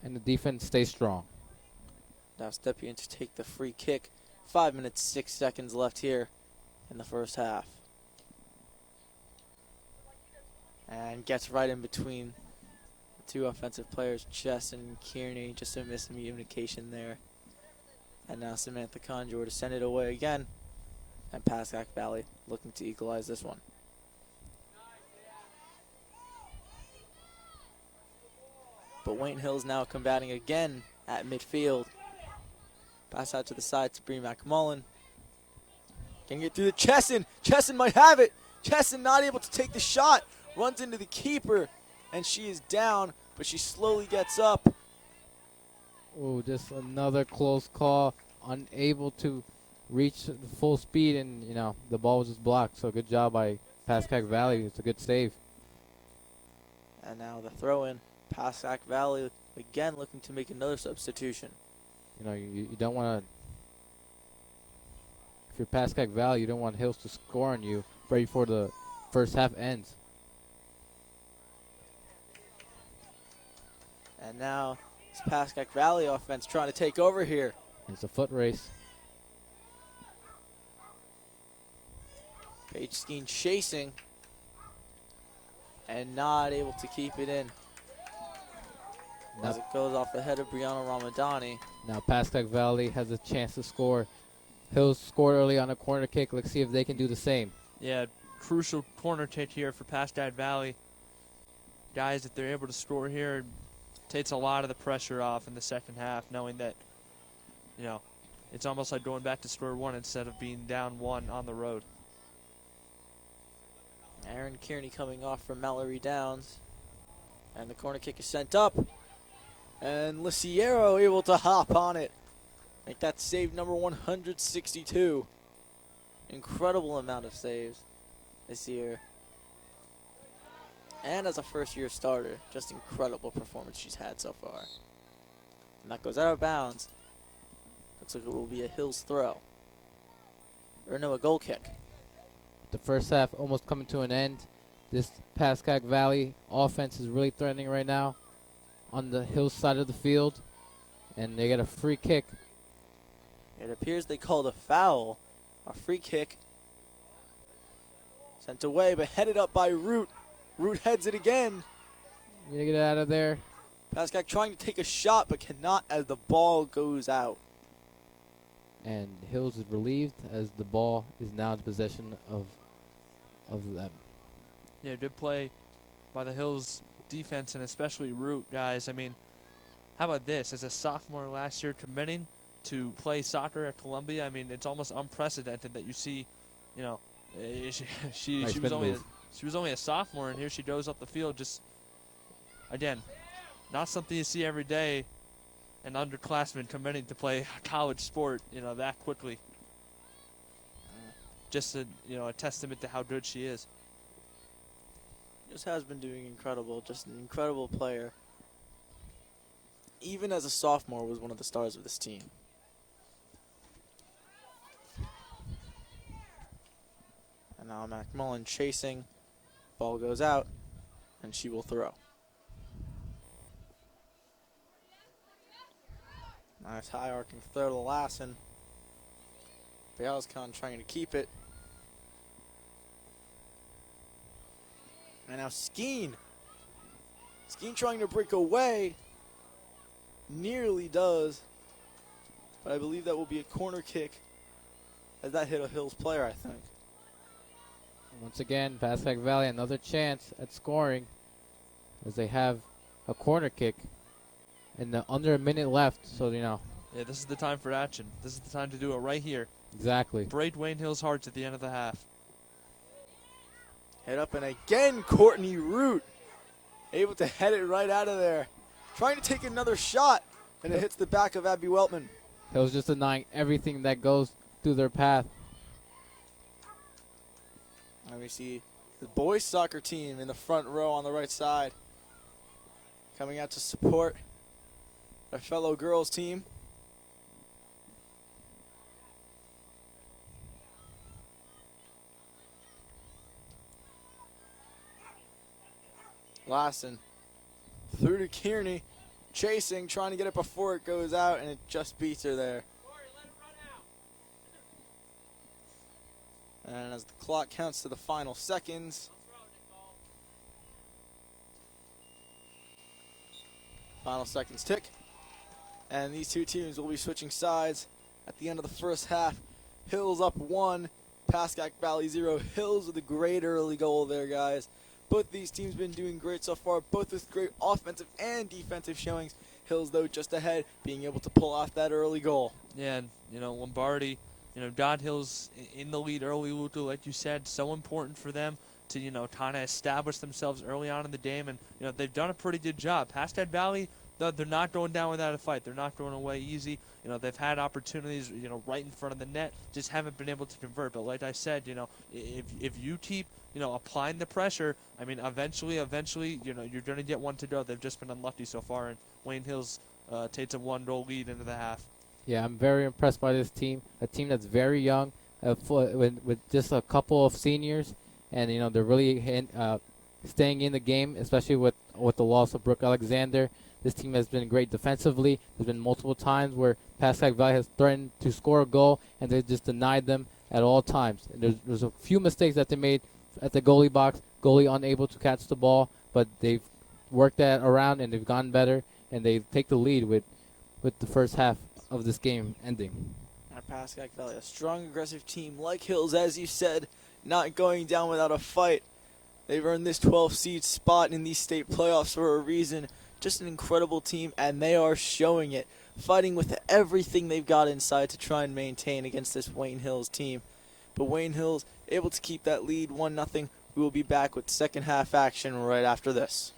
And the defense stays strong. Now Stepien to take the free kick. 5 minutes, 6 seconds left here in the first half. And gets right in between the 2 offensive players, Chess and Kearney. Just a miscommunication there. And now Samantha Conjure to send it away again. And Pascack Valley looking to equalize this one. But Wayne Hills now combating again at midfield. Pass out to the side to Bree McMullen. Can get through to Chesson. Chesson might have it. Chesson not able to take the shot. Runs into the keeper. And she is down, but she slowly gets up. Oh, just another close call. Unable to reach the full speed, and, the ball was just blocked. So good job by Pascack Valley. It's a good save. And now the throw in. Pascack Valley again looking to make another substitution. You don't want to, if you're Pascack Valley, you don't want Hills to score on you right before the first half ends. And now it's Pascack Valley offense trying to take over here. It's a foot race. Paige Skeen chasing and not able to keep it in. As it goes off the head of Brianna Ramadani. Now Pascack Valley has a chance to score. Hills scored early on a corner kick. Let's see if they can do the same. Yeah, crucial corner kick here for Pascack Valley. Guys, if they're able to score here, takes a lot of the pressure off in the second half, knowing that, it's almost like going back to square one instead of being down 1 on the road. Aaron Kearney coming off from Mallory Downs. And the corner kick is sent up. And Liciero able to hop on it. Make that save number 162. Incredible amount of saves this year. And as a first-year starter, just incredible performance she's had so far. And that goes out of bounds. Looks like it will be a Hills throw. Or no, a goal kick. The first half almost coming to an end. This Pascack Valley offense is really threatening right now on the Hills side of the field. And they get a free kick. It appears they called a foul. A free kick. Sent away, but headed up by Root. Root heads it again. You gotta get it out of there. Pascack trying to take a shot, but cannot as the ball goes out. And Hills is relieved as the ball is now in possession of them. Yeah, good play by the Hills defense and especially Root, guys. I mean, how about this? As a sophomore last year committing to play soccer at Columbia, I mean, it's almost unprecedented that you see, you know, she Nice was only move. she was only a sophomore, and here she goes up the field. Just again, not something you see every day. An underclassman committing to play a college sport, you know, that quickly. Just a testament to how good she is. Just has been doing incredible. Just an incredible player. Even as a sophomore, was one of the stars of this team. And now McMullen chasing. Ball goes out, and she will throw. Nice high arcing throw to Lassen. Bialskon trying to keep it. And now Skeen. Skeen trying to break away. Nearly does. But I believe that will be a corner kick, as that hit a Hills player, I think. Once again, Pascack Valley, another chance at scoring as they have a corner kick and under a minute left. So, Yeah, this is the time for action. This is the time to do it right here. Exactly. Break Wayne Hill's hearts at the end of the half. Head up, and again, Courtney Root able to head it right out of there. Trying to take another shot, and it hits the back of Abby Weltman. Hill's just denying everything that goes through their path. And we see the boys soccer team in the front row on the right side coming out to support their fellow girls team. Lassen through to Kearney, chasing, trying to get it before it goes out, and it just beats her there. And as the clock counts to the final seconds, final seconds tick, and these two teams will be switching sides at the end of the first half. Hills up 1, Pascack Valley 0. Hills with a great early goal there, guys. Both these teams been doing great so far, both with great offensive and defensive showings. Hills, though, just ahead, being able to pull off that early goal. Yeah, and, Lombardi, God Hill's in the lead early, Luca, like you said, so important for them to, kind of establish themselves early on in the game, and, they've done a pretty good job. Pascack Valley, they're not going down without a fight. They're not going away easy. They've had opportunities, right in front of the net, just haven't been able to convert. But like I said, if you keep, applying the pressure, I mean, eventually, you're going to get one to go. They've just been unlucky so far, and Wayne Hills takes a 1-goal lead into the half. Yeah, I'm very impressed by this team. A team that's very young, with just a couple of seniors, and they're really staying in the game, especially with the loss of Brooke Alexander. This team has been great defensively. There's been multiple times where Pascack Valley has threatened to score a goal, and they've just denied them at all times. And there's a few mistakes that they made at the goalie box. Goalie unable to catch the ball, but they've worked that around, and they've gotten better, and they take the lead with the first half of this game ending. At Pascack Valley, a strong, aggressive team like Hills, as you said, not going down without a fight. They've earned this 12th seed spot in these state playoffs for a reason. Just an incredible team, and they are showing it, fighting with everything they've got inside to try and maintain against this Wayne Hills team. But Wayne Hills able to keep that lead 1-0. We will be back with second half action right after this.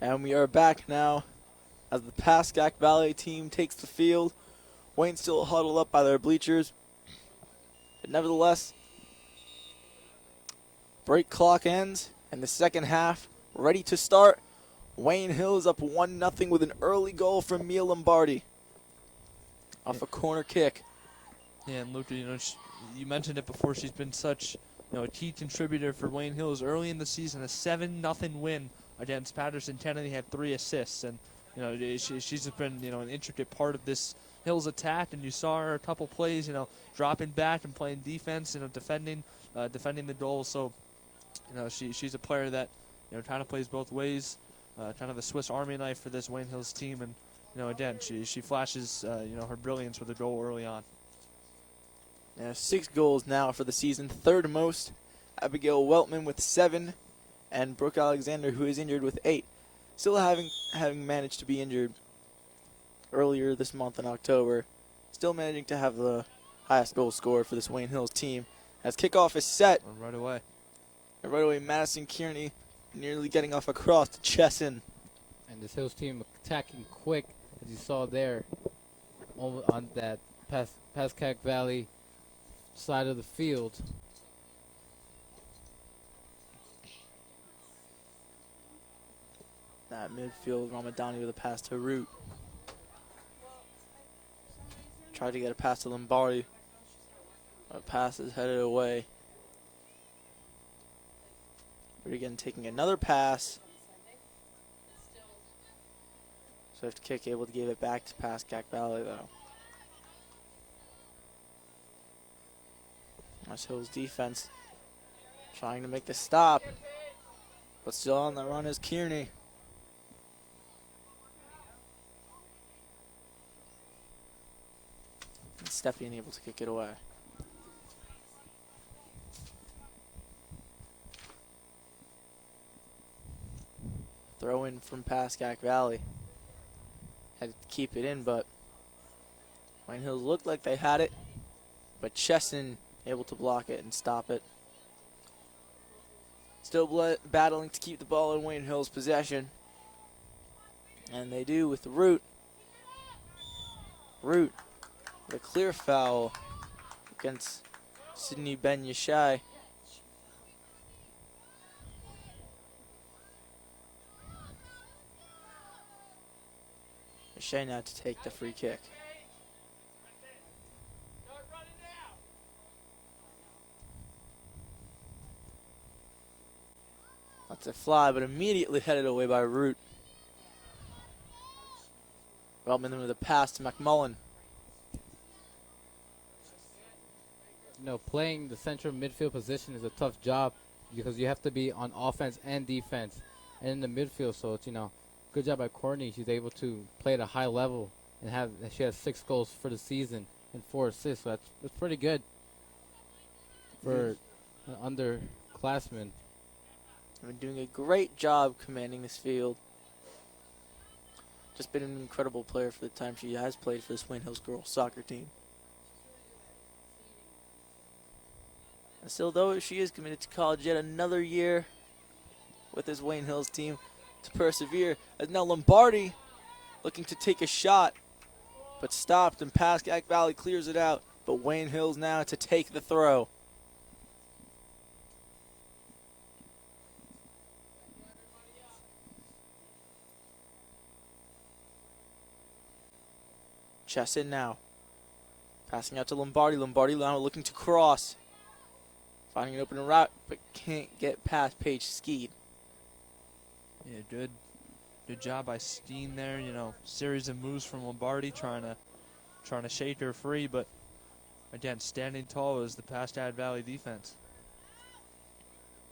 And we are back now as the Pascack Valley team takes the field. Wayne still huddled up by their bleachers. But nevertheless, break clock ends and the second half ready to start. Wayne Hills up 1-0 with an early goal from Mia Lombardi off a corner kick. Yeah, and Luca, you mentioned it before. She's been such, a key contributor for Wayne Hills early in the season. A 7-0 win against Patterson Kennedy, had 3 assists, and she's been an intricate part of this Hills attack. And you saw her a couple plays, dropping back and playing defense, defending the goal. So, she's a player that kind of plays both ways, kind of a Swiss Army knife for this Wayne Hills team. And again, she flashes her brilliance with a goal early on. 6 goals now for the season, third most. Abigail Weltman with 7, and Brooke Alexander, who is injured, with 8. Still having managed to be injured earlier this month in October, still managing to have the highest goal scorer for this Wayne Hills team. As kickoff is set. Right away. And right away, Madison Kearney nearly getting off across to Chesson. And this Hills team attacking quick, as you saw there, on that Pascack Valley side of the field. That midfield, Ramadani with a pass to Root. Tried to get a pass to Lombardi. But pass is headed away. Root again taking another pass. Swift kick, able to give it back to Pascack Valley though. That's Hill's defense trying to make the stop. But still on the run is Kearney. And Steffi unable to kick it away. Throw in from Pascack Valley. Had to keep it in, but Wayne Hills looked like they had it. But Chesson able to block it and stop it. Still battling to keep the ball in Wayne Hills' possession. And they do with Root. Root with a clear foul against Sydney Ben Yashai. Yashai now to take the free kick. That's a fly, but immediately headed away by Root. Weltman with a pass to McMullen. Playing the central midfield position is a tough job because you have to be on offense and defense and in the midfield. So it's, good job by Courtney. She's able to play at a high level and she has 6 goals for the season and 4 assists. So that's pretty good for an underclassman. Been doing a great job commanding this field. Just been an incredible player for the time she has played for this Wayne Hills girls soccer team. And still, though, she is committed to college yet another year with this Wayne Hills team to persevere. As now Lombardi looking to take a shot, but stopped, and Pascack Valley clears it out. But Wayne Hills now to take the throw. Chesson now. Passing out to Lombardi. Lombardi now looking to cross. Finding an open route, but can't get past Paige Skeed. Yeah, good job by Steen there. Series of moves from Lombardi trying to shake her free, but again, standing tall is the Pascack Valley defense.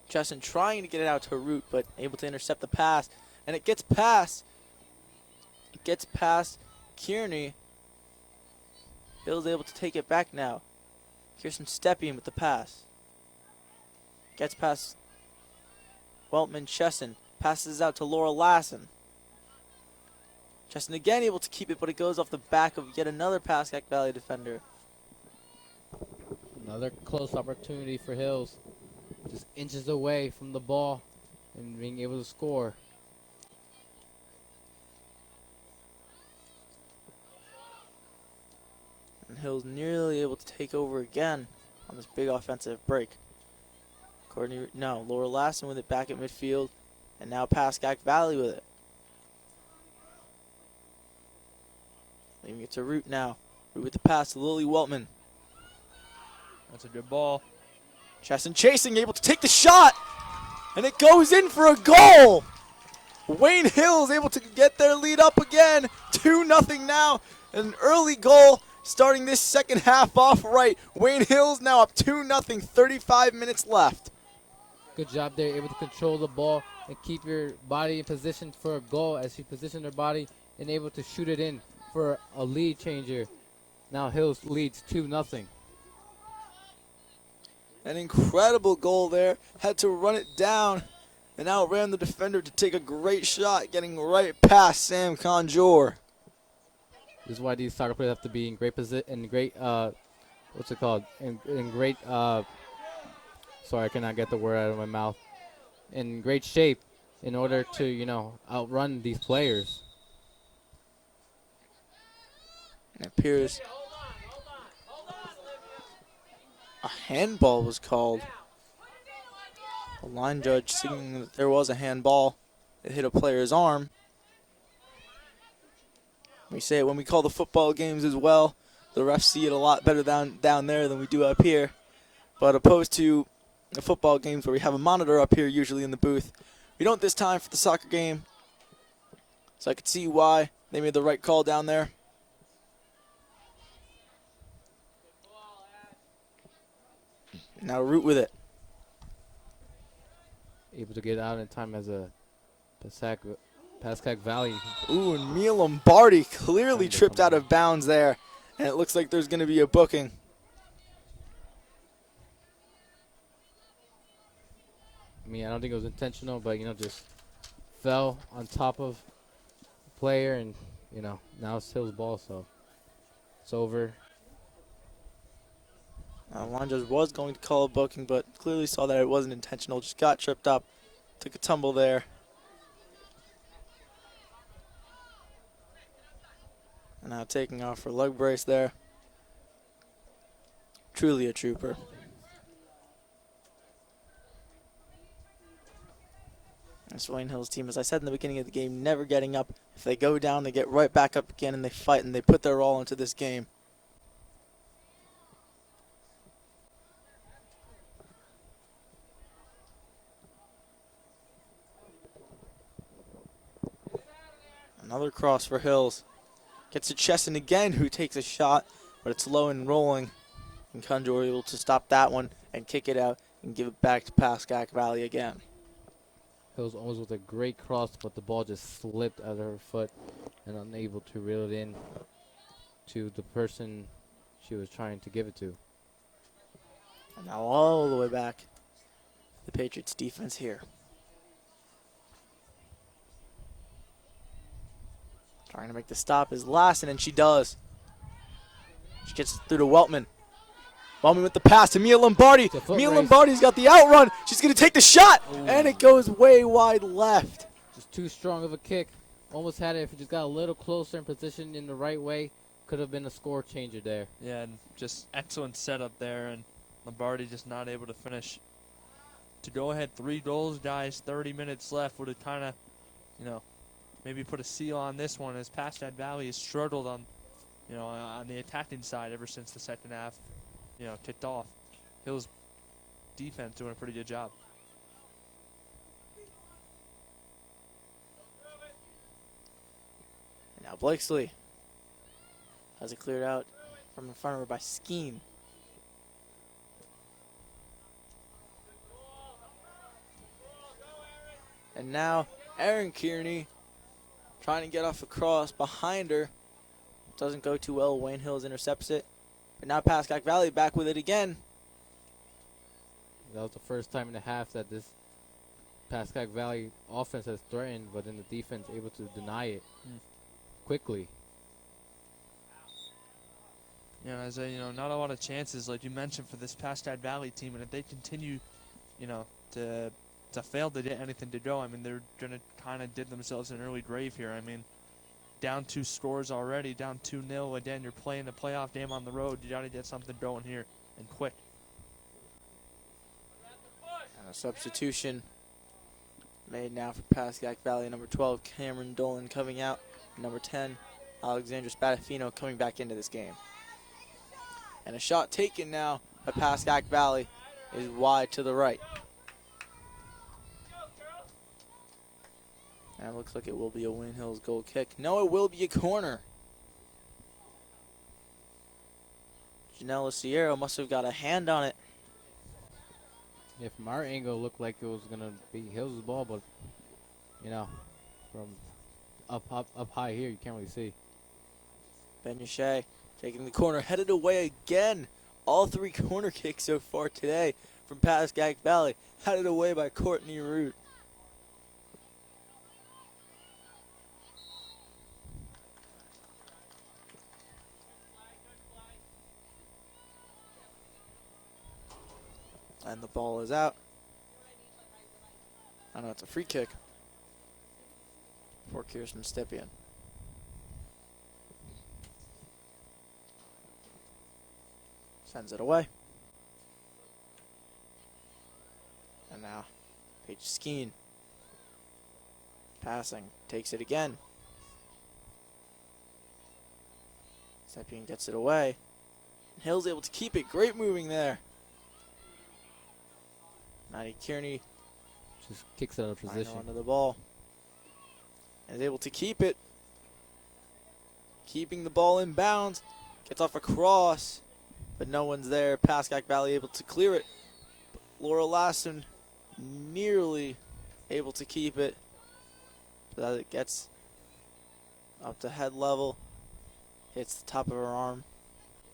Chesson trying to get it out to Root, but able to intercept the pass. And it gets past. It gets past Kearney. Bill's able to take it back now. Kirsten Stepien with the pass. Gets past Weltman Chesson. Passes out to Laura Lassen. Chesson again able to keep it, but it goes off the back of yet another Pascack Valley defender. Another close opportunity for Hills. Just inches away from the ball and being able to score. Hills nearly able to take over again on this big offensive break. Laura Lassen with it back at midfield, and now Pascack Valley with it. Leaving it to Root now. Root with the pass to Lily Weltman. That's a good ball. Chesson chasing, able to take the shot, and it goes in for a goal. Wayne Hills able to get their lead up again. 2-0 now. An early goal starting this second half off right. Wayne Hills now up 2-0, 35 minutes left. Good job there, able to control the ball and keep your body in position for a goal as she positioned her body and able to shoot it in for a lead changer. Now Hills leads 2-0. An incredible goal there. Had to run it down and outran the defender to take a great shot, getting right past Sam Conjure. This is why these soccer players have to be in great position, in great, what's it called? In great, sorry, I cannot get the word out of my mouth. In great shape in order to, you know, outrun these players. It appears a handball was called. The line judge seeing that there was a handball. It hit a player's arm. We say it when we call the football games as well. The refs see it a lot better down there than we do up here. But opposed to the football games where we have a monitor up here usually in the booth, we don't this time for the soccer game. So I could see why they made the right call down there. Now Root with it. Able to get out in time as a Pascack Valley. Ooh, and Mia Lombardi clearly tripped out of bounds there. And it looks like there's going to be a booking. I mean, I don't think it was intentional, but, you know, just fell on top of the player, and, you know, now it's Hill's ball, so it's over. Line judge was going to call a booking, but clearly saw that it wasn't intentional. Just got tripped up, took a tumble there. And now taking off her leg brace there. Truly a trooper. This Wayne Hills team, as I said in the beginning of the game, never getting up. If they go down, they get right back up again, and they fight, and they put their all into this game. Another cross for Hills. Gets to Chesson again, who takes a shot, but it's low and rolling. And Conjure able to stop that one and kick it out and give it back to Pascack Valley again. Hills almost with a great cross, but the ball just slipped out of her foot and unable to reel it in to the person she was trying to give it to. And now all the way back, the Patriots defense here. Trying to make the stop is Lassen, and she does. She gets through to Weltman. Weltman with the pass to Mia Lombardi. Mia Lombardi's got the outrun. She's going to take the shot, and it goes way wide left. Just too strong of a kick. Almost had it if it just got a little closer in position in the right way. Could have been a score changer there. Yeah, and just excellent setup there, and Lombardi just not able to finish. To go ahead 3 goals, guys, 30 minutes left would have kind of, you know, maybe put a seal on this one, as Pascack Valley has struggled on, you know, on the attacking side ever since the second half, you know, kicked off. Hill's defense doing a pretty good job. And now Blakesley has it cleared out from in front of her by Skeen. And now Aaron Kearney trying to get off a cross behind her. Doesn't go too well. Wayne Hills intercepts it. But now Pascack Valley back with it again. That was the first time in the half that this Pascack Valley offense has threatened, but then the defense able to deny it quickly. You know, Isaiah, you know, not a lot of chances, like you mentioned, for this Pascack Valley team, and if they continue, you know, to fail to get anything to go, I mean, they're going to kind of dig themselves an early grave here. I mean, down 2 scores already, down 2-0. Again, you're playing a playoff game on the road. You got to get something going here, and quick. And a substitution made now for Pascack Valley. Number 12, Cameron Dolan coming out. Number 10, Alexandra Spadafino coming back into this game. And a shot taken now by Pascack Valley is wide to the right. And it looks like it will be a Wayne Hills goal kick. No, it will be a corner. Janela Sierra must have got a hand on it. Yeah, from our angle, it looked like it was gonna be Hills' ball, but you know, from up high here, you can't really see. Ben Yashay taking the corner, headed away again. All 3 corner kicks so far today from Pascack Valley, headed away by Courtney Root. And the ball is out. I know it's a free kick for Kirsten Stepien. Sends it away. And now Paige Skeen passing, takes it again. Stepien gets it away. Hill's able to keep it. Great moving there. Maddie Kearney Just kicks it out of position. onto the ball. And is able to keep it. Keeping the ball in bounds. Gets off a cross. But no one's there. Pascack Valley able to clear it. Laura Lassen nearly able to keep it. But as it gets up to head level, hits the top of her arm.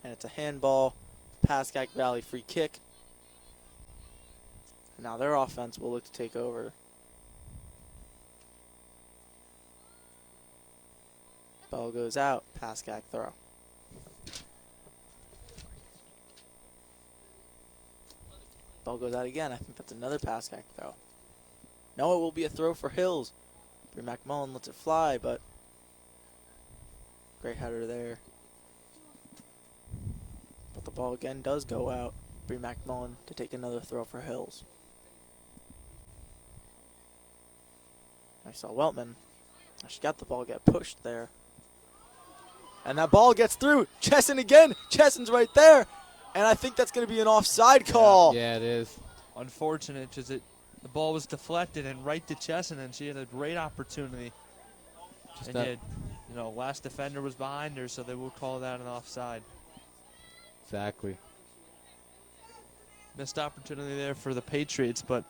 And it's a handball. Pascack Valley free kick. Now their offense will look to take over. Ball goes out. Pascack throw. Ball goes out again. I think that's another Pascack throw. No, it will be a throw for Hills. Brie McMullen lets it fly, but great header there. But the ball again does go out. Brie McMullen to take another throw for Hills. I saw Weltman. She got the ball get pushed there. And that ball gets through. Chesson again. Chesson's right there. And I think that's going to be an offside call. Yeah, it is. Unfortunate because the ball was deflected and right to Chesson, and she had a great opportunity. Just And that, yet, last defender was behind her, so they will call that an offside. exactly. Missed opportunity there for the Patriots, but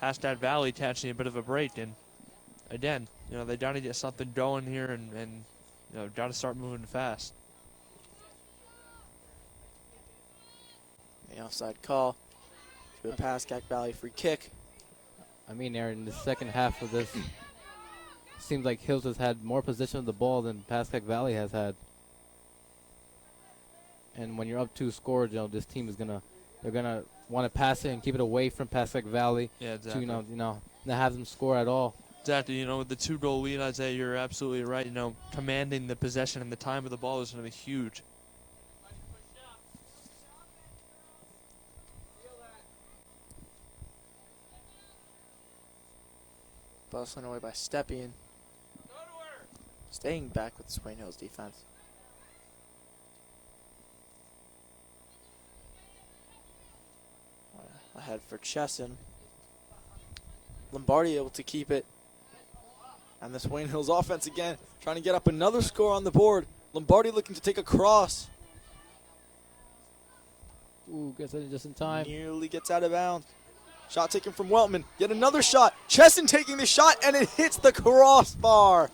Pascack Valley catching a bit of a break. And again, they got to get something going here and got to start moving fast. The offside call to a Pascack Valley free kick. I mean, Aaron, in the second half of this, seems like Hills has had more possession of the ball than Pascack Valley has had. And when you're up 2 scores, this team is they're gonna want to pass it and keep it away from Pascack Valley. Yeah, exactly. To not have them score at all. Exactly. With the 2-goal lead, Isaiah, you're absolutely right. Commanding the possession and the time of the ball is going to be huge. Ball sent away by Stepien. Staying back with Swain Hills defense. Ahead for Chesson. Lombardi able to keep it. And this Wayne Hills offense again, trying to get up another score on the board. Lombardi looking to take a cross. Ooh, gets it just in time. Nearly gets out of bounds. Shot taken from Weltman. Yet another shot. Chesson taking the shot, and it hits the crossbar.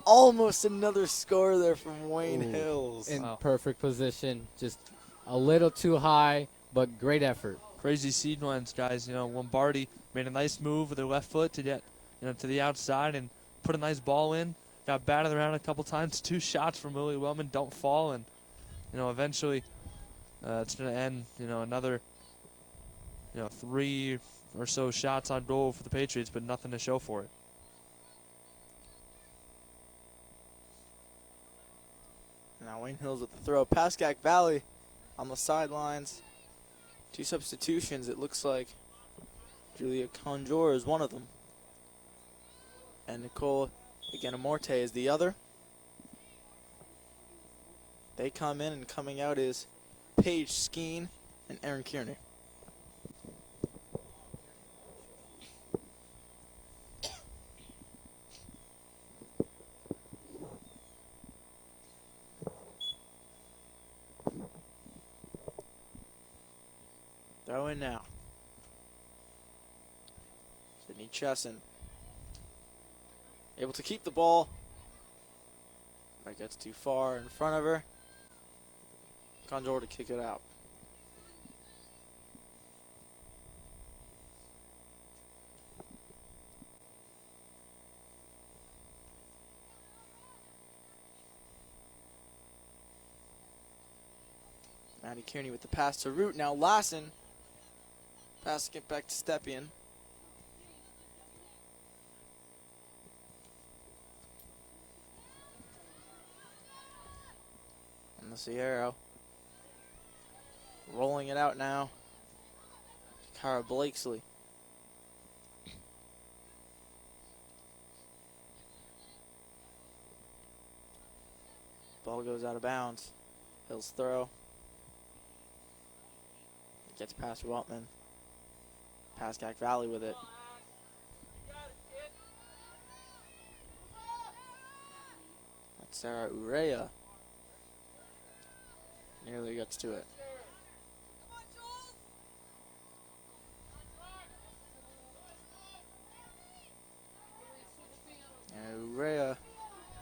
Almost another score there from Wayne Hills. In perfect position. Just a little too high, but great effort. Crazy sequence, guys. Lombardi made a nice move with her left foot to get to the outside and put a nice ball in. Got batted around a couple times. 2 shots from Lily Wellman don't fall, and eventually it's going to end. Another 3 or so shots on goal for the Patriots, but nothing to show for it. Wayne Hills with the throw. Pascack Valley on the sidelines. 2 substitutions, it looks like. Julia Conjure is one of them. And Nicole Iganamorte is the other. They come in, and coming out is Paige Skeen and Erin Kearney. Throw in now. Sydney Chesson able to keep the ball. That gets too far in front of her. Conjure to kick it out. Maddie Kearney with the pass to Root. Now Lassen. Pass it back to Stepien. And the Sierra. Rolling it out now. Kara Blakesley. Ball goes out of bounds. Hills throw. It gets past Waltman. Pascack Valley with it. That's Sarah Urea. Nearly gets to it. And Urea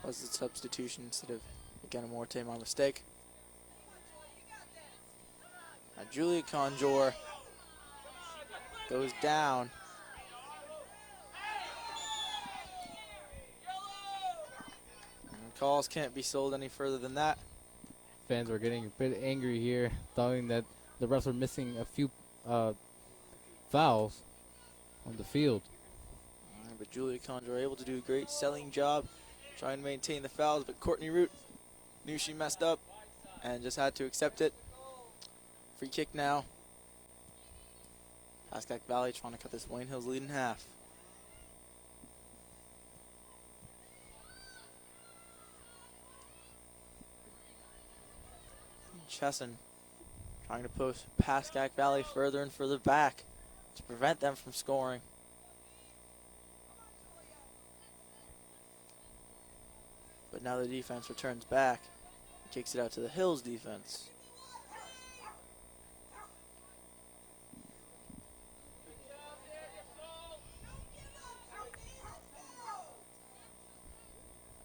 was the substitution instead of Iganamorte, my mistake. Now Julia Conjure goes down. And calls can't be sold any further than that. Fans were getting a bit angry here, thought that the refs were missing a few fouls on the field. But Julia Conjure able to do a great selling job, trying to maintain the fouls, but Courtney Root knew she messed up and just had to accept it. Free kick now. Pascack Valley trying to cut this Wayne Hills lead in half. Chesson trying to push Pascack Valley further and further back to prevent them from scoring. But now the defense returns back. Kicks it out to the Hills defense.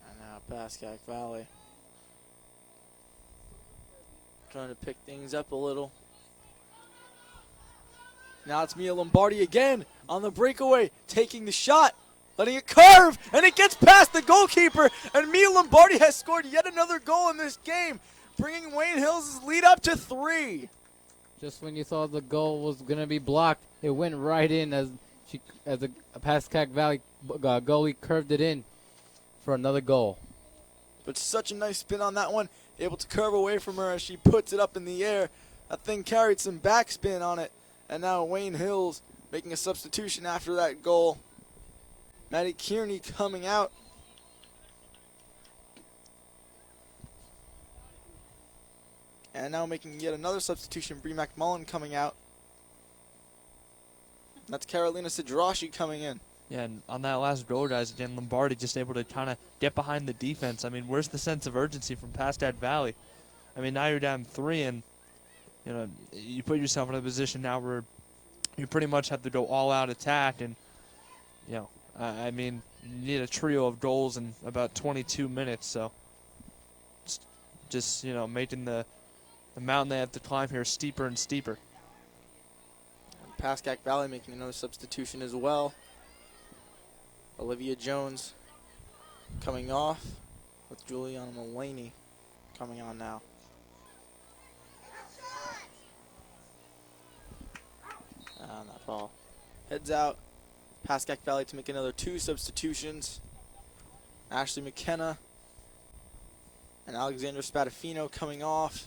And now Pascack Valley trying to pick things up a little. Now it's Mia Lombardi again on the breakaway, taking the shot, letting it curve, and it gets past the goalkeeper, and Mia Lombardi has scored yet another goal in this game, bringing Wayne Hills' lead up to 3. Just when you thought the goal was going to be blocked, it went right in as the Pascack Valley goalie curved it in for another goal. But such a nice spin on that one, able to curve away from her as she puts it up in the air. That thing carried some backspin on it, and now Wayne Hills making a substitution after that goal. Maddie Kearney coming out. And now making yet another substitution, Bree McMullen coming out. That's Carolina Sidrashi coming in. Yeah, and on that last goal, guys, again, Lombardi just able to kind of get behind the defense. I mean, where's the sense of urgency from Pascack Valley? I mean, now you're down 3, and, you know, you put yourself in a position now where you pretty much have to go all-out attack, and, you know, I mean, you need a trio of goals in about 22 minutes, so just you know, making the mountain they have to climb here steeper and steeper. And Pascack Valley making another substitution as well. Olivia Jones coming off with Juliana Mullaney coming on now. And that ball heads out. Pascack Valley to make another 2 substitutions. Ashley McKenna And Alexander Spadafino coming off.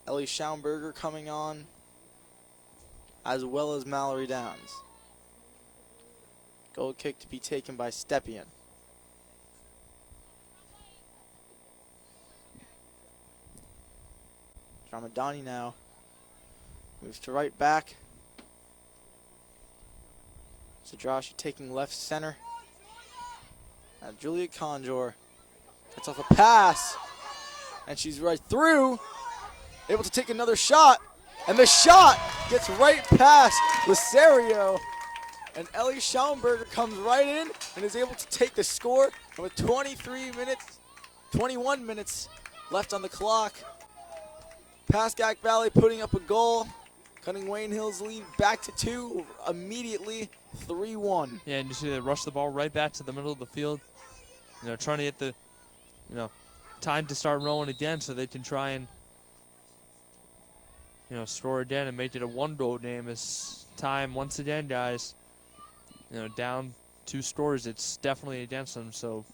Ellie Schaumburger coming on, as well as Mallory Downs. Goal kick to be taken by Stepien. Ramadani now moves to right back. Sadrashi taking left center. Now Julia Conjure gets off a pass, and she's right through, able to take another shot, and the shot gets right past Lisario, and Ellie Schaumburger comes right in and is able to take the score. And with 21 minutes left on the clock, Pascack Valley putting up a goal, cutting Wayne Hill's lead back to 2 immediately, 3-1. Yeah, and you see they rush the ball right back to the middle of the field. You know, trying to get the, time to start rolling again so they can try and, score again and make it a 1-goal game. This time, once again, guys, down 2 scores, it's definitely against them. So,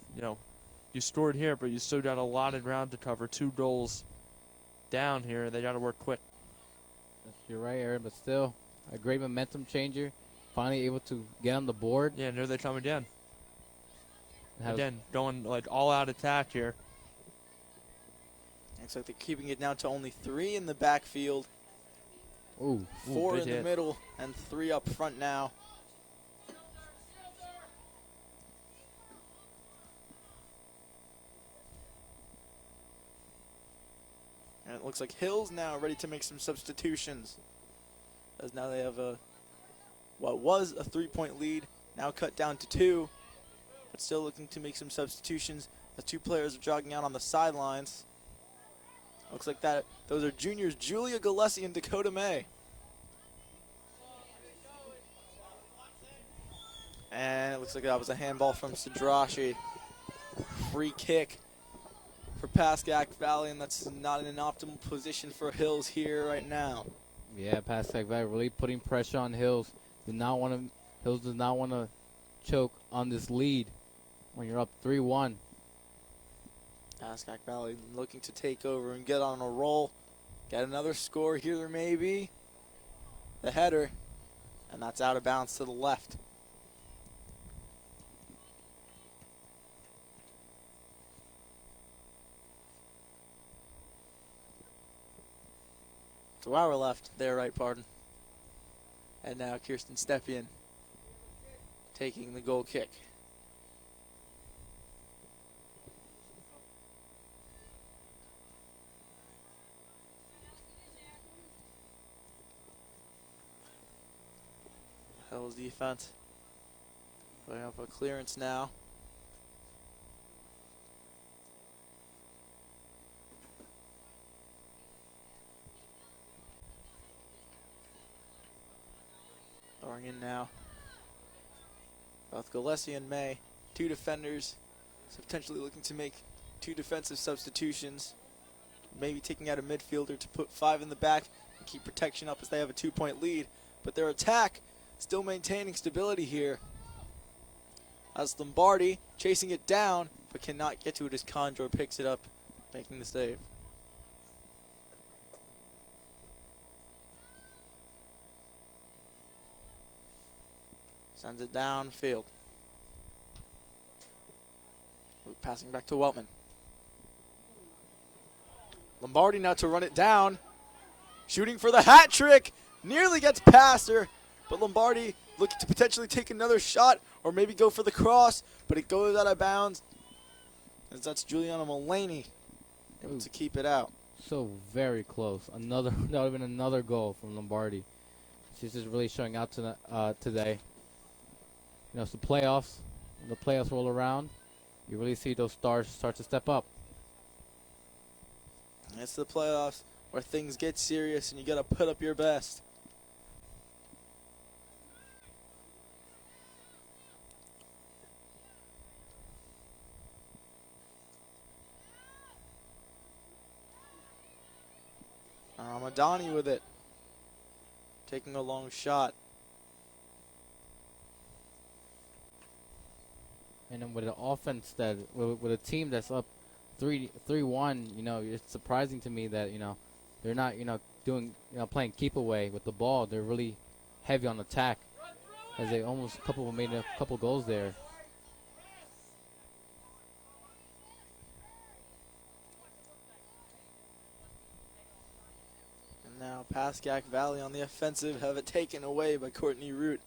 you scored here, but you still got a lot of ground to cover. 2 goals down here. They got to work quick. You're right, Aaron, but still a great momentum changer. Finally able to get on the board. Yeah, and here they come again. Again, going like all-out attack here. Looks like they're keeping it down to only 3 in the backfield. Ooh. 4 in the hit. middle and 3 up front now. And it looks like Hills now ready to make some substitutions, as now they have what was a 3-point lead, now cut down to 2, but still looking to make some substitutions. The 2 players are jogging out on the sidelines. Looks like those are juniors Julia Gillespie and Dakota May. And it looks like that was a handball from Sadrashi. Free kick for Pascack Valley, and that's not in an optimal position for Hills here right now. Yeah, Pascack Valley really putting pressure on Hills. Hills does not want to choke on this lead when you're up 3-1. Pascack Valley looking to take over and get on a roll. Get another score here, there may be. The header, and that's out of bounds to the left. To our left, their right, pardon. And now Kirsten Stepien taking the goal kick. Hell's defense putting up a clearance now. Throwing in now. Both Gillespie and May, 2 defenders, so potentially looking to make 2 defensive substitutions. Maybe taking out a midfielder to put 5 in the back and keep protection up as they have a 2-point lead. But their attack still maintaining stability here, as Lombardi chasing it down but cannot get to it as Conjure picks it up, making the save. Sends it downfield. Passing back to Weltman. Lombardi now to run it down. Shooting for the hat trick. Nearly gets past her, but Lombardi looking to potentially take another shot or maybe go for the cross, but it goes out of bounds, as that's Juliana Mullaney able to keep it out. So very close. That would have been another goal from Lombardi. She's just really showing out today. It's the playoffs. When the playoffs roll around, you really see those stars start to step up. It's the playoffs where things get serious and you got to put up your best. Ramadani with it. Taking a long shot. And then with an offense with a team that's up 3-1, it's surprising to me that, they're not, doing, playing keep away with the ball. They're really heavy on attack, as they almost made a couple goals there. And now Pascack Valley on the offensive have it taken away by Courtney Root.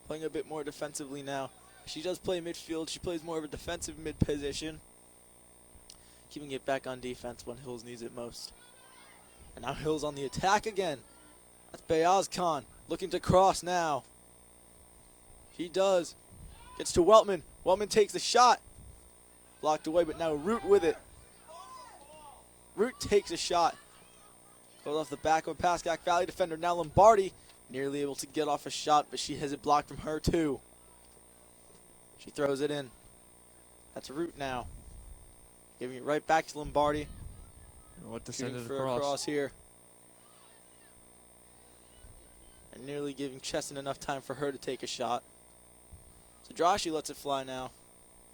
Playing a bit more defensively now. She does play midfield. She plays more of a defensive mid position. Keeping it back on defense when Hills needs it most. And now Hills on the attack again. That's Bayaz Khan looking to cross now. He does. Gets to Weltman. Weltman takes the shot. Blocked away, but now Root with it. Root takes a shot. Goes off the back of a Pascack Valley defender. Now Lombardi nearly able to get off a shot, but she has it blocked from her too. She throws it in. That's Root now. Giving it right back to Lombardi. What to send it for a cross here. And nearly giving Chesson enough time for her to take a shot. Sadrashi lets it fly now.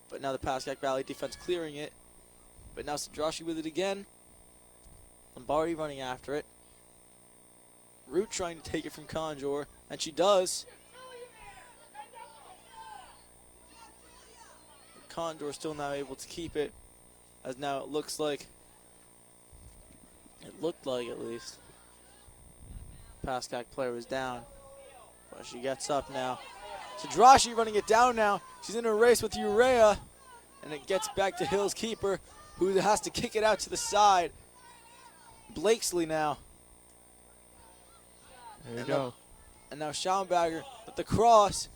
But now the Pascack Valley defense clearing it. But now Sadrashi with it again. Lombardi running after it. Root trying to take it from Conjure. And she does. Conjure still now able to keep it. As now it looks like. It looked like at least. Pascack player was down. But she gets up now. Sadrashi running it down now. She's in a race with Urea. And it gets back to Hill's keeper, who has to kick it out to the side. Blakesley now. There you go. And now Schaumberger with the cross.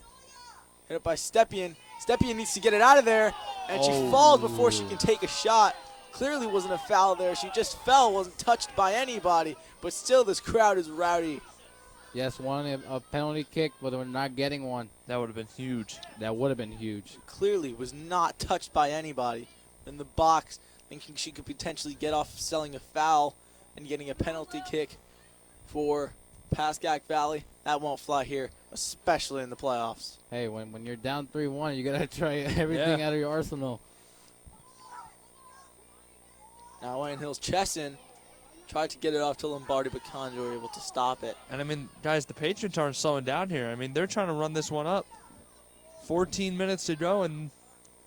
Hit it by Stepien. Stepien needs to get it out of there. And she falls before she can take a shot. Clearly wasn't a foul there. She just fell, wasn't touched by anybody. But still, this crowd is rowdy. Yes, a penalty kick, but we're not getting one. That would have been huge. That would have been huge. Clearly was not touched by anybody in the box, thinking she could potentially get off selling a foul and getting a penalty kick for Pascack Valley. That won't fly here, especially in the playoffs. Hey, when you're down 3-1, you got to try everything out of your arsenal. Now Wayne Hills Chesson tried to get it off to Lombardi, but Conjure were able to stop it. And, I mean, guys, the Patriots aren't slowing down here. I mean, they're trying to run this one up. 14 minutes to go, and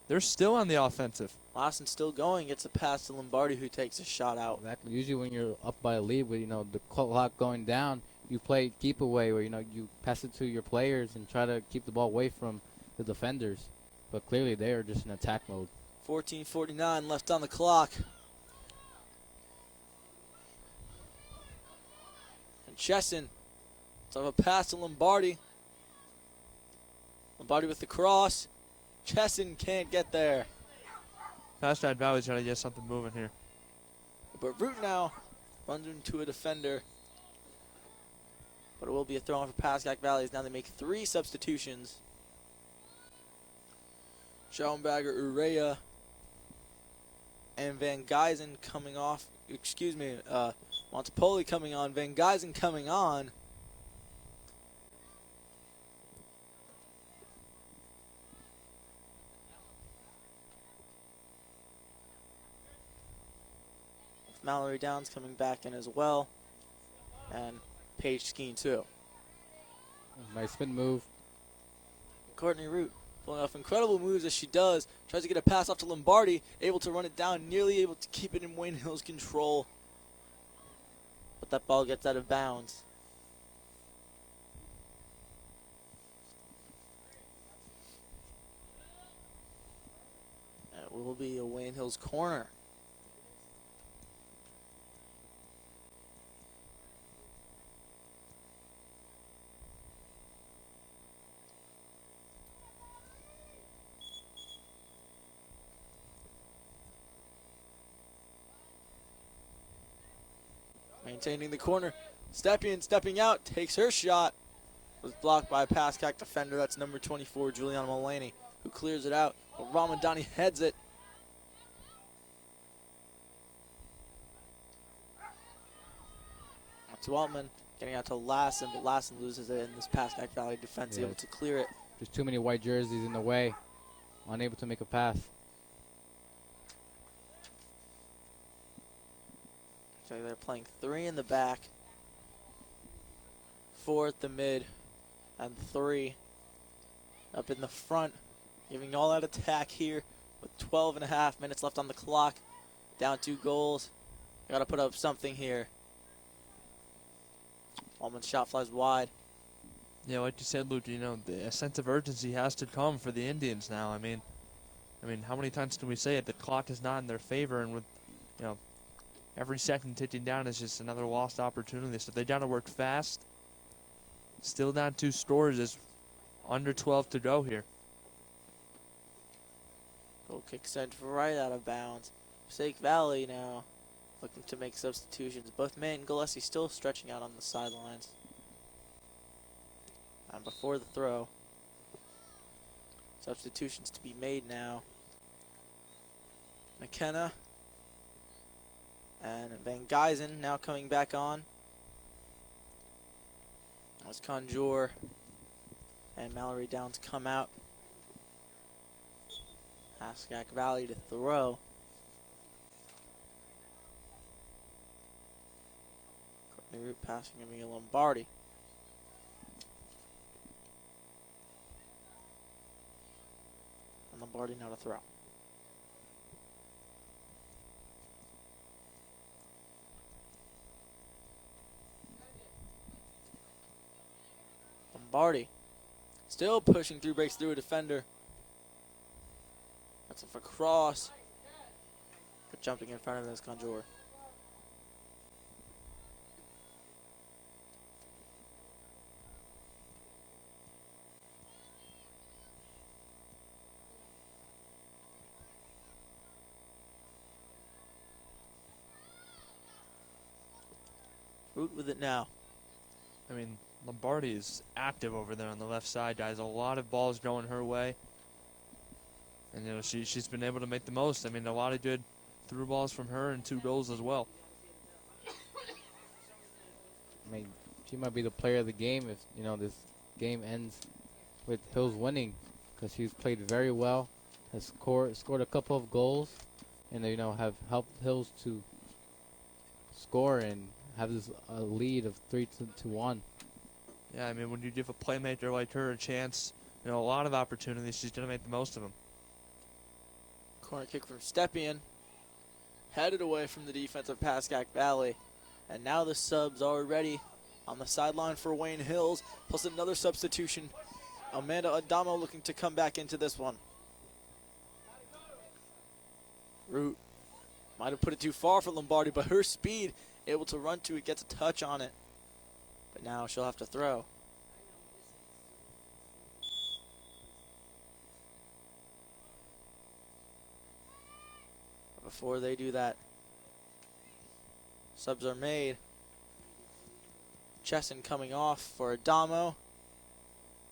they're still on the offensive. Lawson still going, gets a pass to Lombardi, who takes a shot out. Exactly. Usually when you're up by a lead with, the clock going down, you play keep away where, you pass it to your players and try to keep the ball away from the defenders. But clearly they are just in attack mode. 14:49 left on the clock. And Chesson, so a pass to Lombardi. Lombardi with the cross. Chesson can't get there. Pascack Valley's trying to get something moving here. But Root now runs into a defender. But it will be a throw on for Pascack Valley. Now they make 3 substitutions. Schaumberger, Urea, and Van Geisen coming off. Excuse me, Montepoli coming on. Van Geisen coming on. Mallory Downs coming back in as well. And Paige Skeen too. Nice spin move. Courtney Root pulling off incredible moves as she does. Tries to get a pass off to Lombardi. Able to run it down. Nearly able to keep it in Wayne Hill's control. But that ball gets out of bounds. It will be a Wayne Hill's corner. Maintaining the corner. Stepien stepping out, takes her shot. Was blocked by a Pascack defender. That's number 24, Juliana Mulaney, who clears it out. But Ramadani heads it. That's Waltman getting out to Lassen, but Lassen loses it, and this Pascack Valley defense able to clear it. There's too many white jerseys in the way. Unable to make a pass. So they're playing 3 in the back, 4 at the mid, and 3 up in the front, giving all that attack here with 12 and a half minutes left on the clock. Down 2 goals. Got to put up something here. Allman's shot flies wide. Yeah, like you said, Luke, you know, a sense of urgency has to come for the Indians now. I mean, how many times can we say it? The clock is not in their favor, and with, you know, every second ticking down is just another lost opportunity. So they got to work fast. Still down 2 scores. There's under 12 to go here. Goal kick sent right out of bounds. Passaic Valley now looking to make substitutions. Both May and Gillespie still stretching out on the sidelines. And before the throw, substitutions to be made now. McKenna and Van Geisen now coming back on. As Conjure and Mallory Downs come out. Pascack Valley to throw. Courtney Root passing to Lombardi. And Lombardi now to throw. Lombardi still pushing through, breaks through a defender. That's a cross. But jumping in front of his Conjure. Root with it now. I mean, Lombardi is active over there on the left side, guys. A lot of balls going her way. And, you know, she's been able to make the most. I mean, a lot of good through balls from her and 2 goals as well. I mean, she might be the player of the game if, you know, this game ends with Hills winning, because she's played very well, has scored a couple of goals, and, you know, have helped Hills to score and have this lead of 3-1. Yeah, I mean, when you give a playmaker like her a chance, you know, a lot of opportunities, she's going to make the most of them. Corner kick from Stepien. Headed away from the defense of Pascack Valley. And now the subs are ready on the sideline for Wayne Hills, plus another substitution. Amanda Adamo looking to come back into this one. Root might have put it too far for Lombardi, but her speed, able to run to it, gets a touch on it. But now she'll have to throw. Before they do that, subs are made. Chesson coming off for Adamo.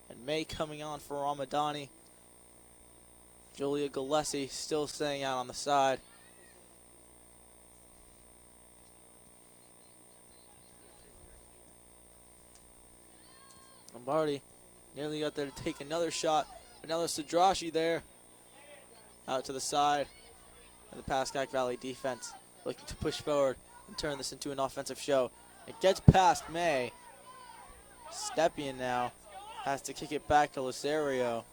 And May coming on for Ramadani. Julia Gillespie still staying out on the side. Lombardi nearly got there to take another shot. Another Sadrashi there. Out to the side. And the Pascack Valley defense looking to push forward and turn this into an offensive show. It gets past May. Stepien now has to kick it back to Lucerio.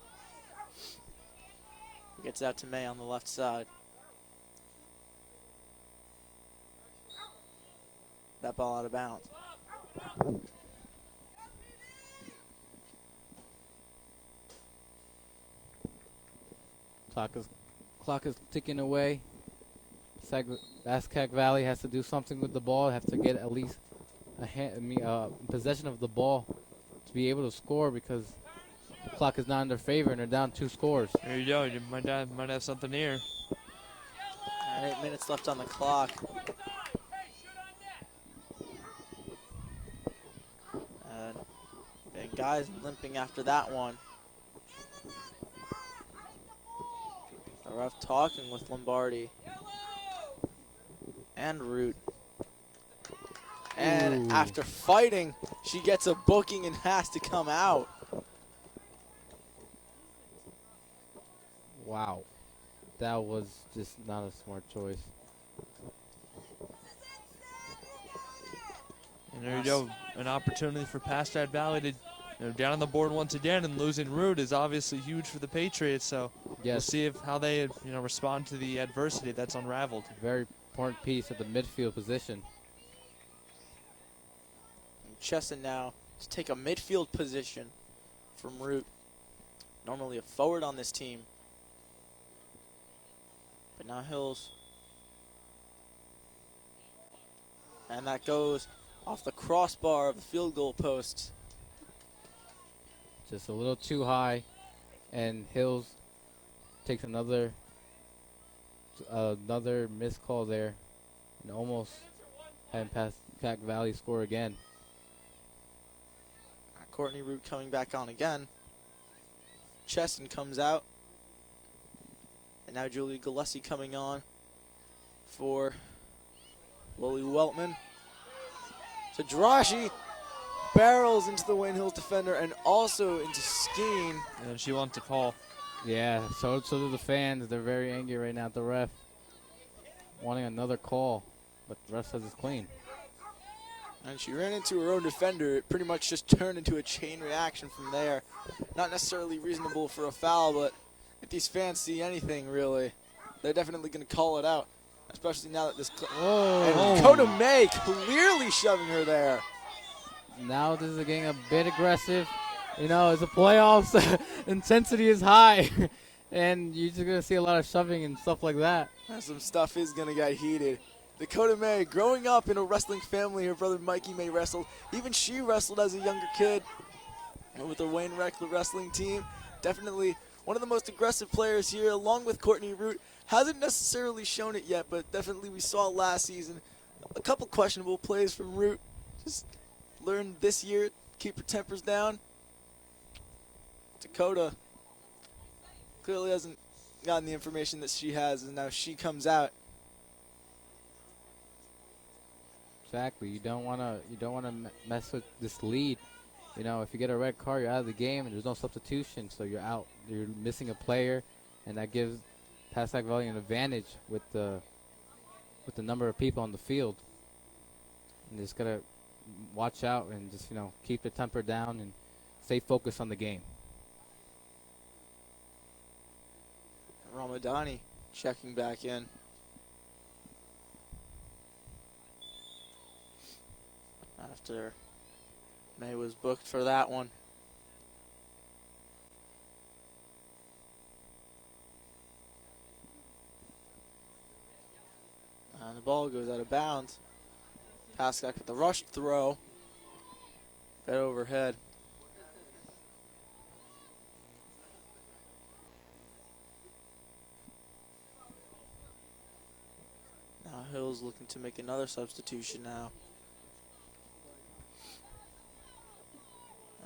Gets out to May on the left side. That ball out of bounds. Clock is ticking away. Pascack Valley has to do something with the ball. Have to get at least possession of the ball to be able to score, because the clock is not in their favor and they're down 2 scores. There you go. You might have something here. And 8 minutes left on the clock. And guys limping after that one. A rough talking with Lombardi and Root. And after fighting, she gets a booking and has to come out. Wow. That was just not a smart choice. And there you go, an opportunity for Pascack Valley to down on the board once again, and losing Root is obviously huge for the Patriots. So we'll see how they respond to the adversity that's unraveled. Very important piece at the midfield position. And Chesson now to take a midfield position from Root. Normally a forward on this team. But now Hills. And that goes off the crossbar of the field goal post. Just a little too high, and Hills takes another missed call there, and almost had Pascack Valley score again. Courtney Root coming back on again. Chesson comes out. And now Julie Gillespie coming on for Lily Weltman. So Jirashi barrels into the Wayne Hills defender and also into Skeen. And she wants a call. Yeah, so do the fans. They're very angry right now at the ref, wanting another call, but the ref says it's clean. And she ran into her own defender. It pretty much just turned into a chain reaction from there. Not necessarily reasonable for a foul, but if these fans see anything, really, they're definitely going to call it out, especially now that this... And Dakota May clearly shoving her there. Now this is getting a bit aggressive. You know, it's a playoffs. Intensity is high. And you're just going to see a lot of shoving and stuff like that. Some stuff is going to get heated. Dakota May, growing up in a wrestling family, her brother Mikey May wrestled. Even she wrestled as a younger kid with the Wayne Reckler wrestling team. Definitely one of the most aggressive players here, along with Courtney Root. Hasn't necessarily shown it yet, but definitely we saw last season. A couple questionable plays from Root. Just learned this year, keep her tempers down. Dakota clearly hasn't gotten the information that she has, and now she comes out. Exactly. You don't want to mess with this lead. You know, if you get a red card, you're out of the game, and there's no substitution, so you're out. You're missing a player, and that gives Pascack Valley an advantage with the number of people on the field. And just gotta watch out and just keep the temper down and stay focused on the game. Ramadani checking back in. After May was booked for that one. And the ball goes out of bounds. Pascack with the rush throw. Fed overhead. Now Hill's looking to make another substitution now.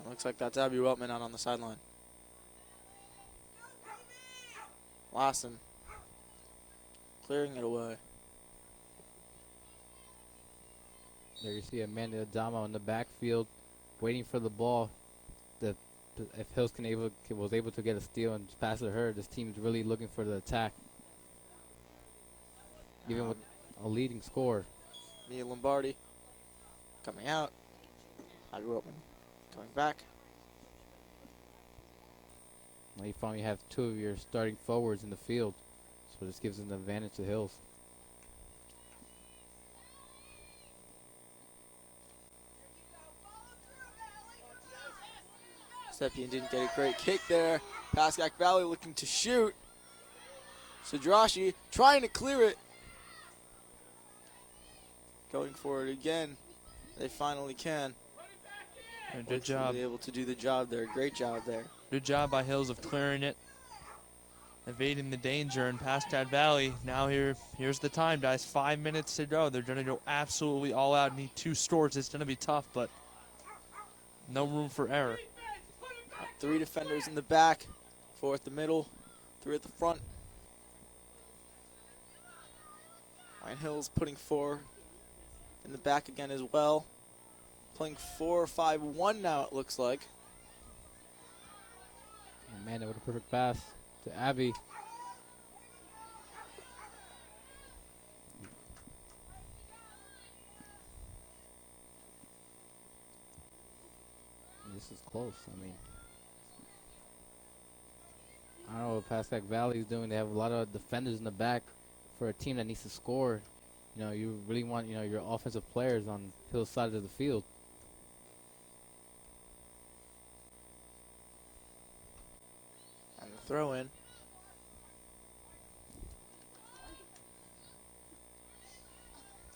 Looks like that's Abby Weltman out on the sideline. Lawson clearing it away. There you see Amanda Adamo in the backfield waiting for the ball. If Hills was able to get a steal and just pass it to her, this team is really looking for the attack. Even with a leading score. Mia Lombardi coming out. Abby Weltman going back. Now you finally have two of your starting forwards in the field, so this gives an advantage to Hills. Stepien didn't get a great kick there. Pascack Valley looking to shoot. Sadrashi trying to clear it. Going for it again. They finally can. And good job. Able to do the job there. Great job there. Good job by Hills of clearing it, evading the danger. And Pascack Valley, now here's the time, guys. 5 minutes to go. They're going to go absolutely all out. Need 2 scores. It's going to be tough, but no room for error. 3 defenders in the back, 4 at the middle, 3 at the front. Wayne Hills putting 4 in the back again as well. Playing 4-5-1 now, it looks like. Amanda with a perfect pass to Abby. close. I mean, I don't know what Pascack Valley is doing. They have a lot of defenders in the back for a team that needs to score. You know, you really want, you know, your offensive players on Hill's side of the field. And the throw in.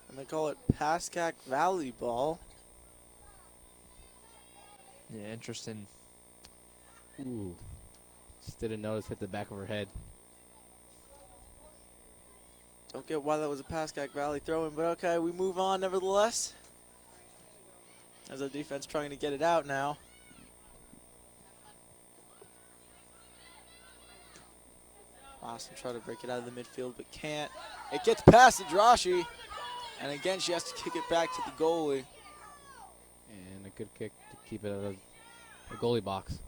And they call it Pascack Valley ball. Yeah, interesting. Ooh. Just didn't notice, hit the back of her head. Don't get why that was a Pascack Valley throw in, but okay, we move on nevertheless. As the defense trying to get it out now. Austin try to break it out of the midfield, but can't. It gets past Adrashi, and again she has to kick it back to the goalie. And a good kick to keep it out of the goalie box.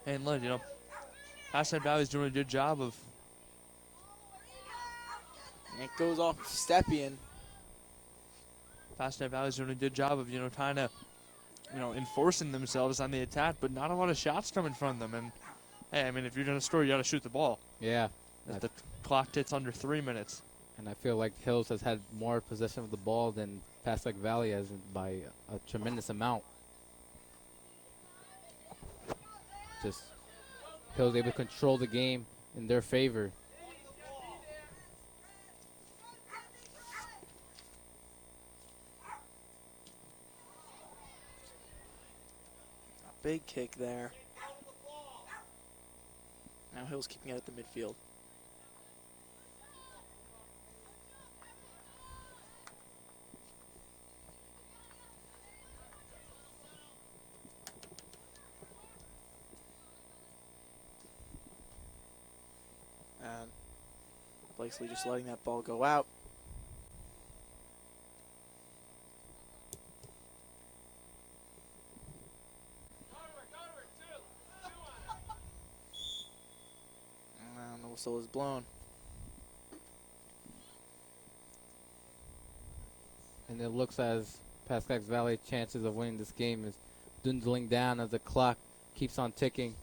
And look, you know, Pascack Valley's doing a good job of. And it goes off of Stepien. Pascack Valley's doing a good job of, you know, trying to, you know, enforcing themselves on the attack, but not a lot of shots coming from them. And hey, I mean, if you're gonna score, you gotta shoot the ball. Yeah. If the clock hits under 3 minutes. And I feel like Hills has had more possession of the ball than Pascack Valley has by a tremendous amount. Just Hills able to control the game in their favor. A big kick there. Now Hill's keeping it at the midfield. And Blakesley just letting that ball go out. And the whistle is blown. And it looks as Pascack Valley chances of winning this game is dwindling down as the clock keeps on ticking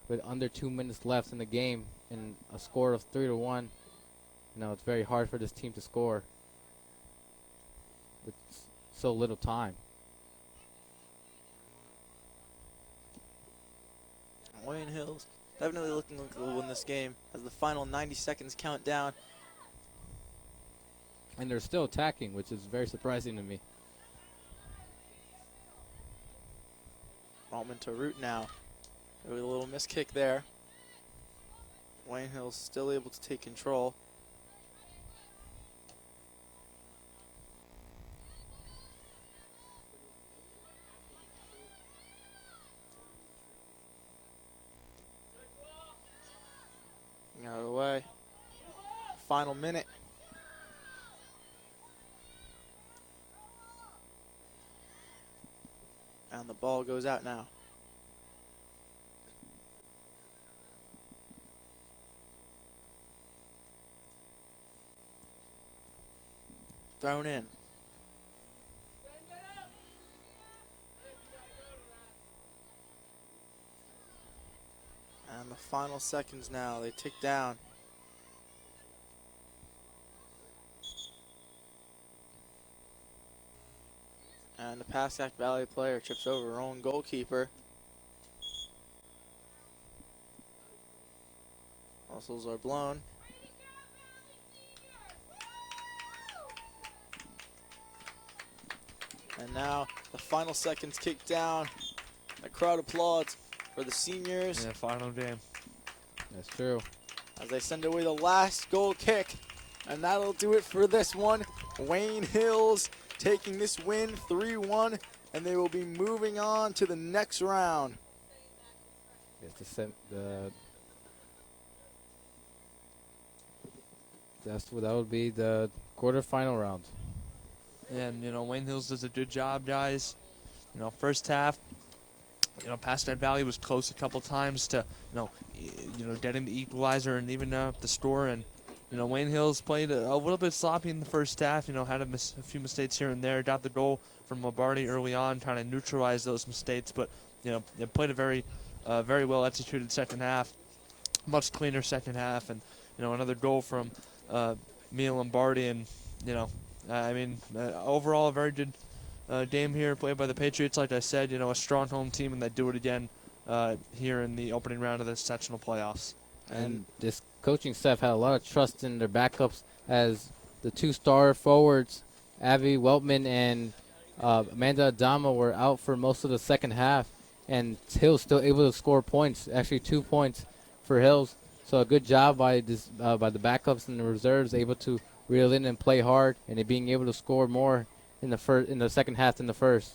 with under 2 minutes left in the game and a score of 3-1. You know, it's very hard for this team to score with so little time. Wayne Hills definitely looking like they'll win this game as the final 90 seconds count down. And they're still attacking, which is very surprising to me. Altman to Root now. With a little miss kick there. Wayne Hills still able to take control. Out of the way. Final minute. And the ball goes out now. Thrown in. And the final seconds now, they tick down. And the Pascack Valley player trips over her own goalkeeper. Whistles are blown. And now the final seconds kick down. The crowd applauds for the seniors. Yeah, final game. That's true. As they send away the last goal kick. And that'll do it for this one. Wayne Hills taking this win 3-1. And they will be moving on to the next round. Yes, that would be the quarterfinal round. And, you know, Wayne Hills does a good job, guys. You know, first half, you know, Pascack Valley was close a couple times to, getting the equalizer and even the score. And, You know, Wayne Hills played a little bit sloppy in the first half. You know, had a few mistakes here and there. Got the goal from Lombardi early on, trying to neutralize those mistakes. But you know, they played a very well executed second half, much cleaner second half, and you know, another goal from Mia Lombardi. And you know, overall a very good game here played by the Patriots. Like I said, you know, a strong home team, and they do it again here in the opening round of the sectional playoffs. And this coaching staff had a lot of trust in their backups, as the 2-star forwards, Abby Weltman and Amanda Adama, were out for most of the second half, and Hills still able to score points, actually 2 points for Hills. So a good job by the backups and the reserves, able to reel in and play hard, and being able to score more in the second half than the first.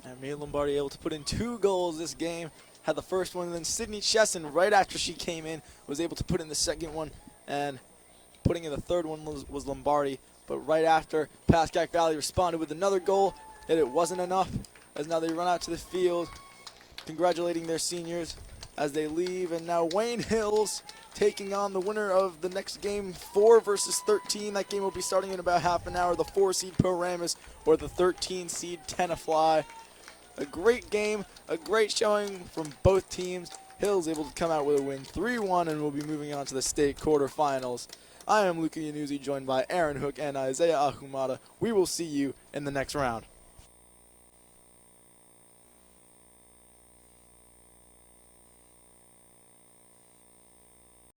And Mia Lombardi able to put in 2 goals this game. Had the first one, and then Sydney Chesson, right after she came in, was able to put in the second one, and putting in the third one was Lombardi. But right after, Pascack Valley responded with another goal, and it wasn't enough, as now they run out to the field, congratulating their seniors as they leave. And now Wayne Hills taking on the winner of the next game, 4 versus 13. That game will be starting in about half an hour. The 4-seed Paramus or the 13-seed Tenafly. A great game, a great showing from both teams. Hills able to come out with a win 3-1, and will be moving on to the state quarterfinals. I am Luca Yanuzzi, joined by Aaron Hook and Isaiah Ahumada. We will see you in the next round.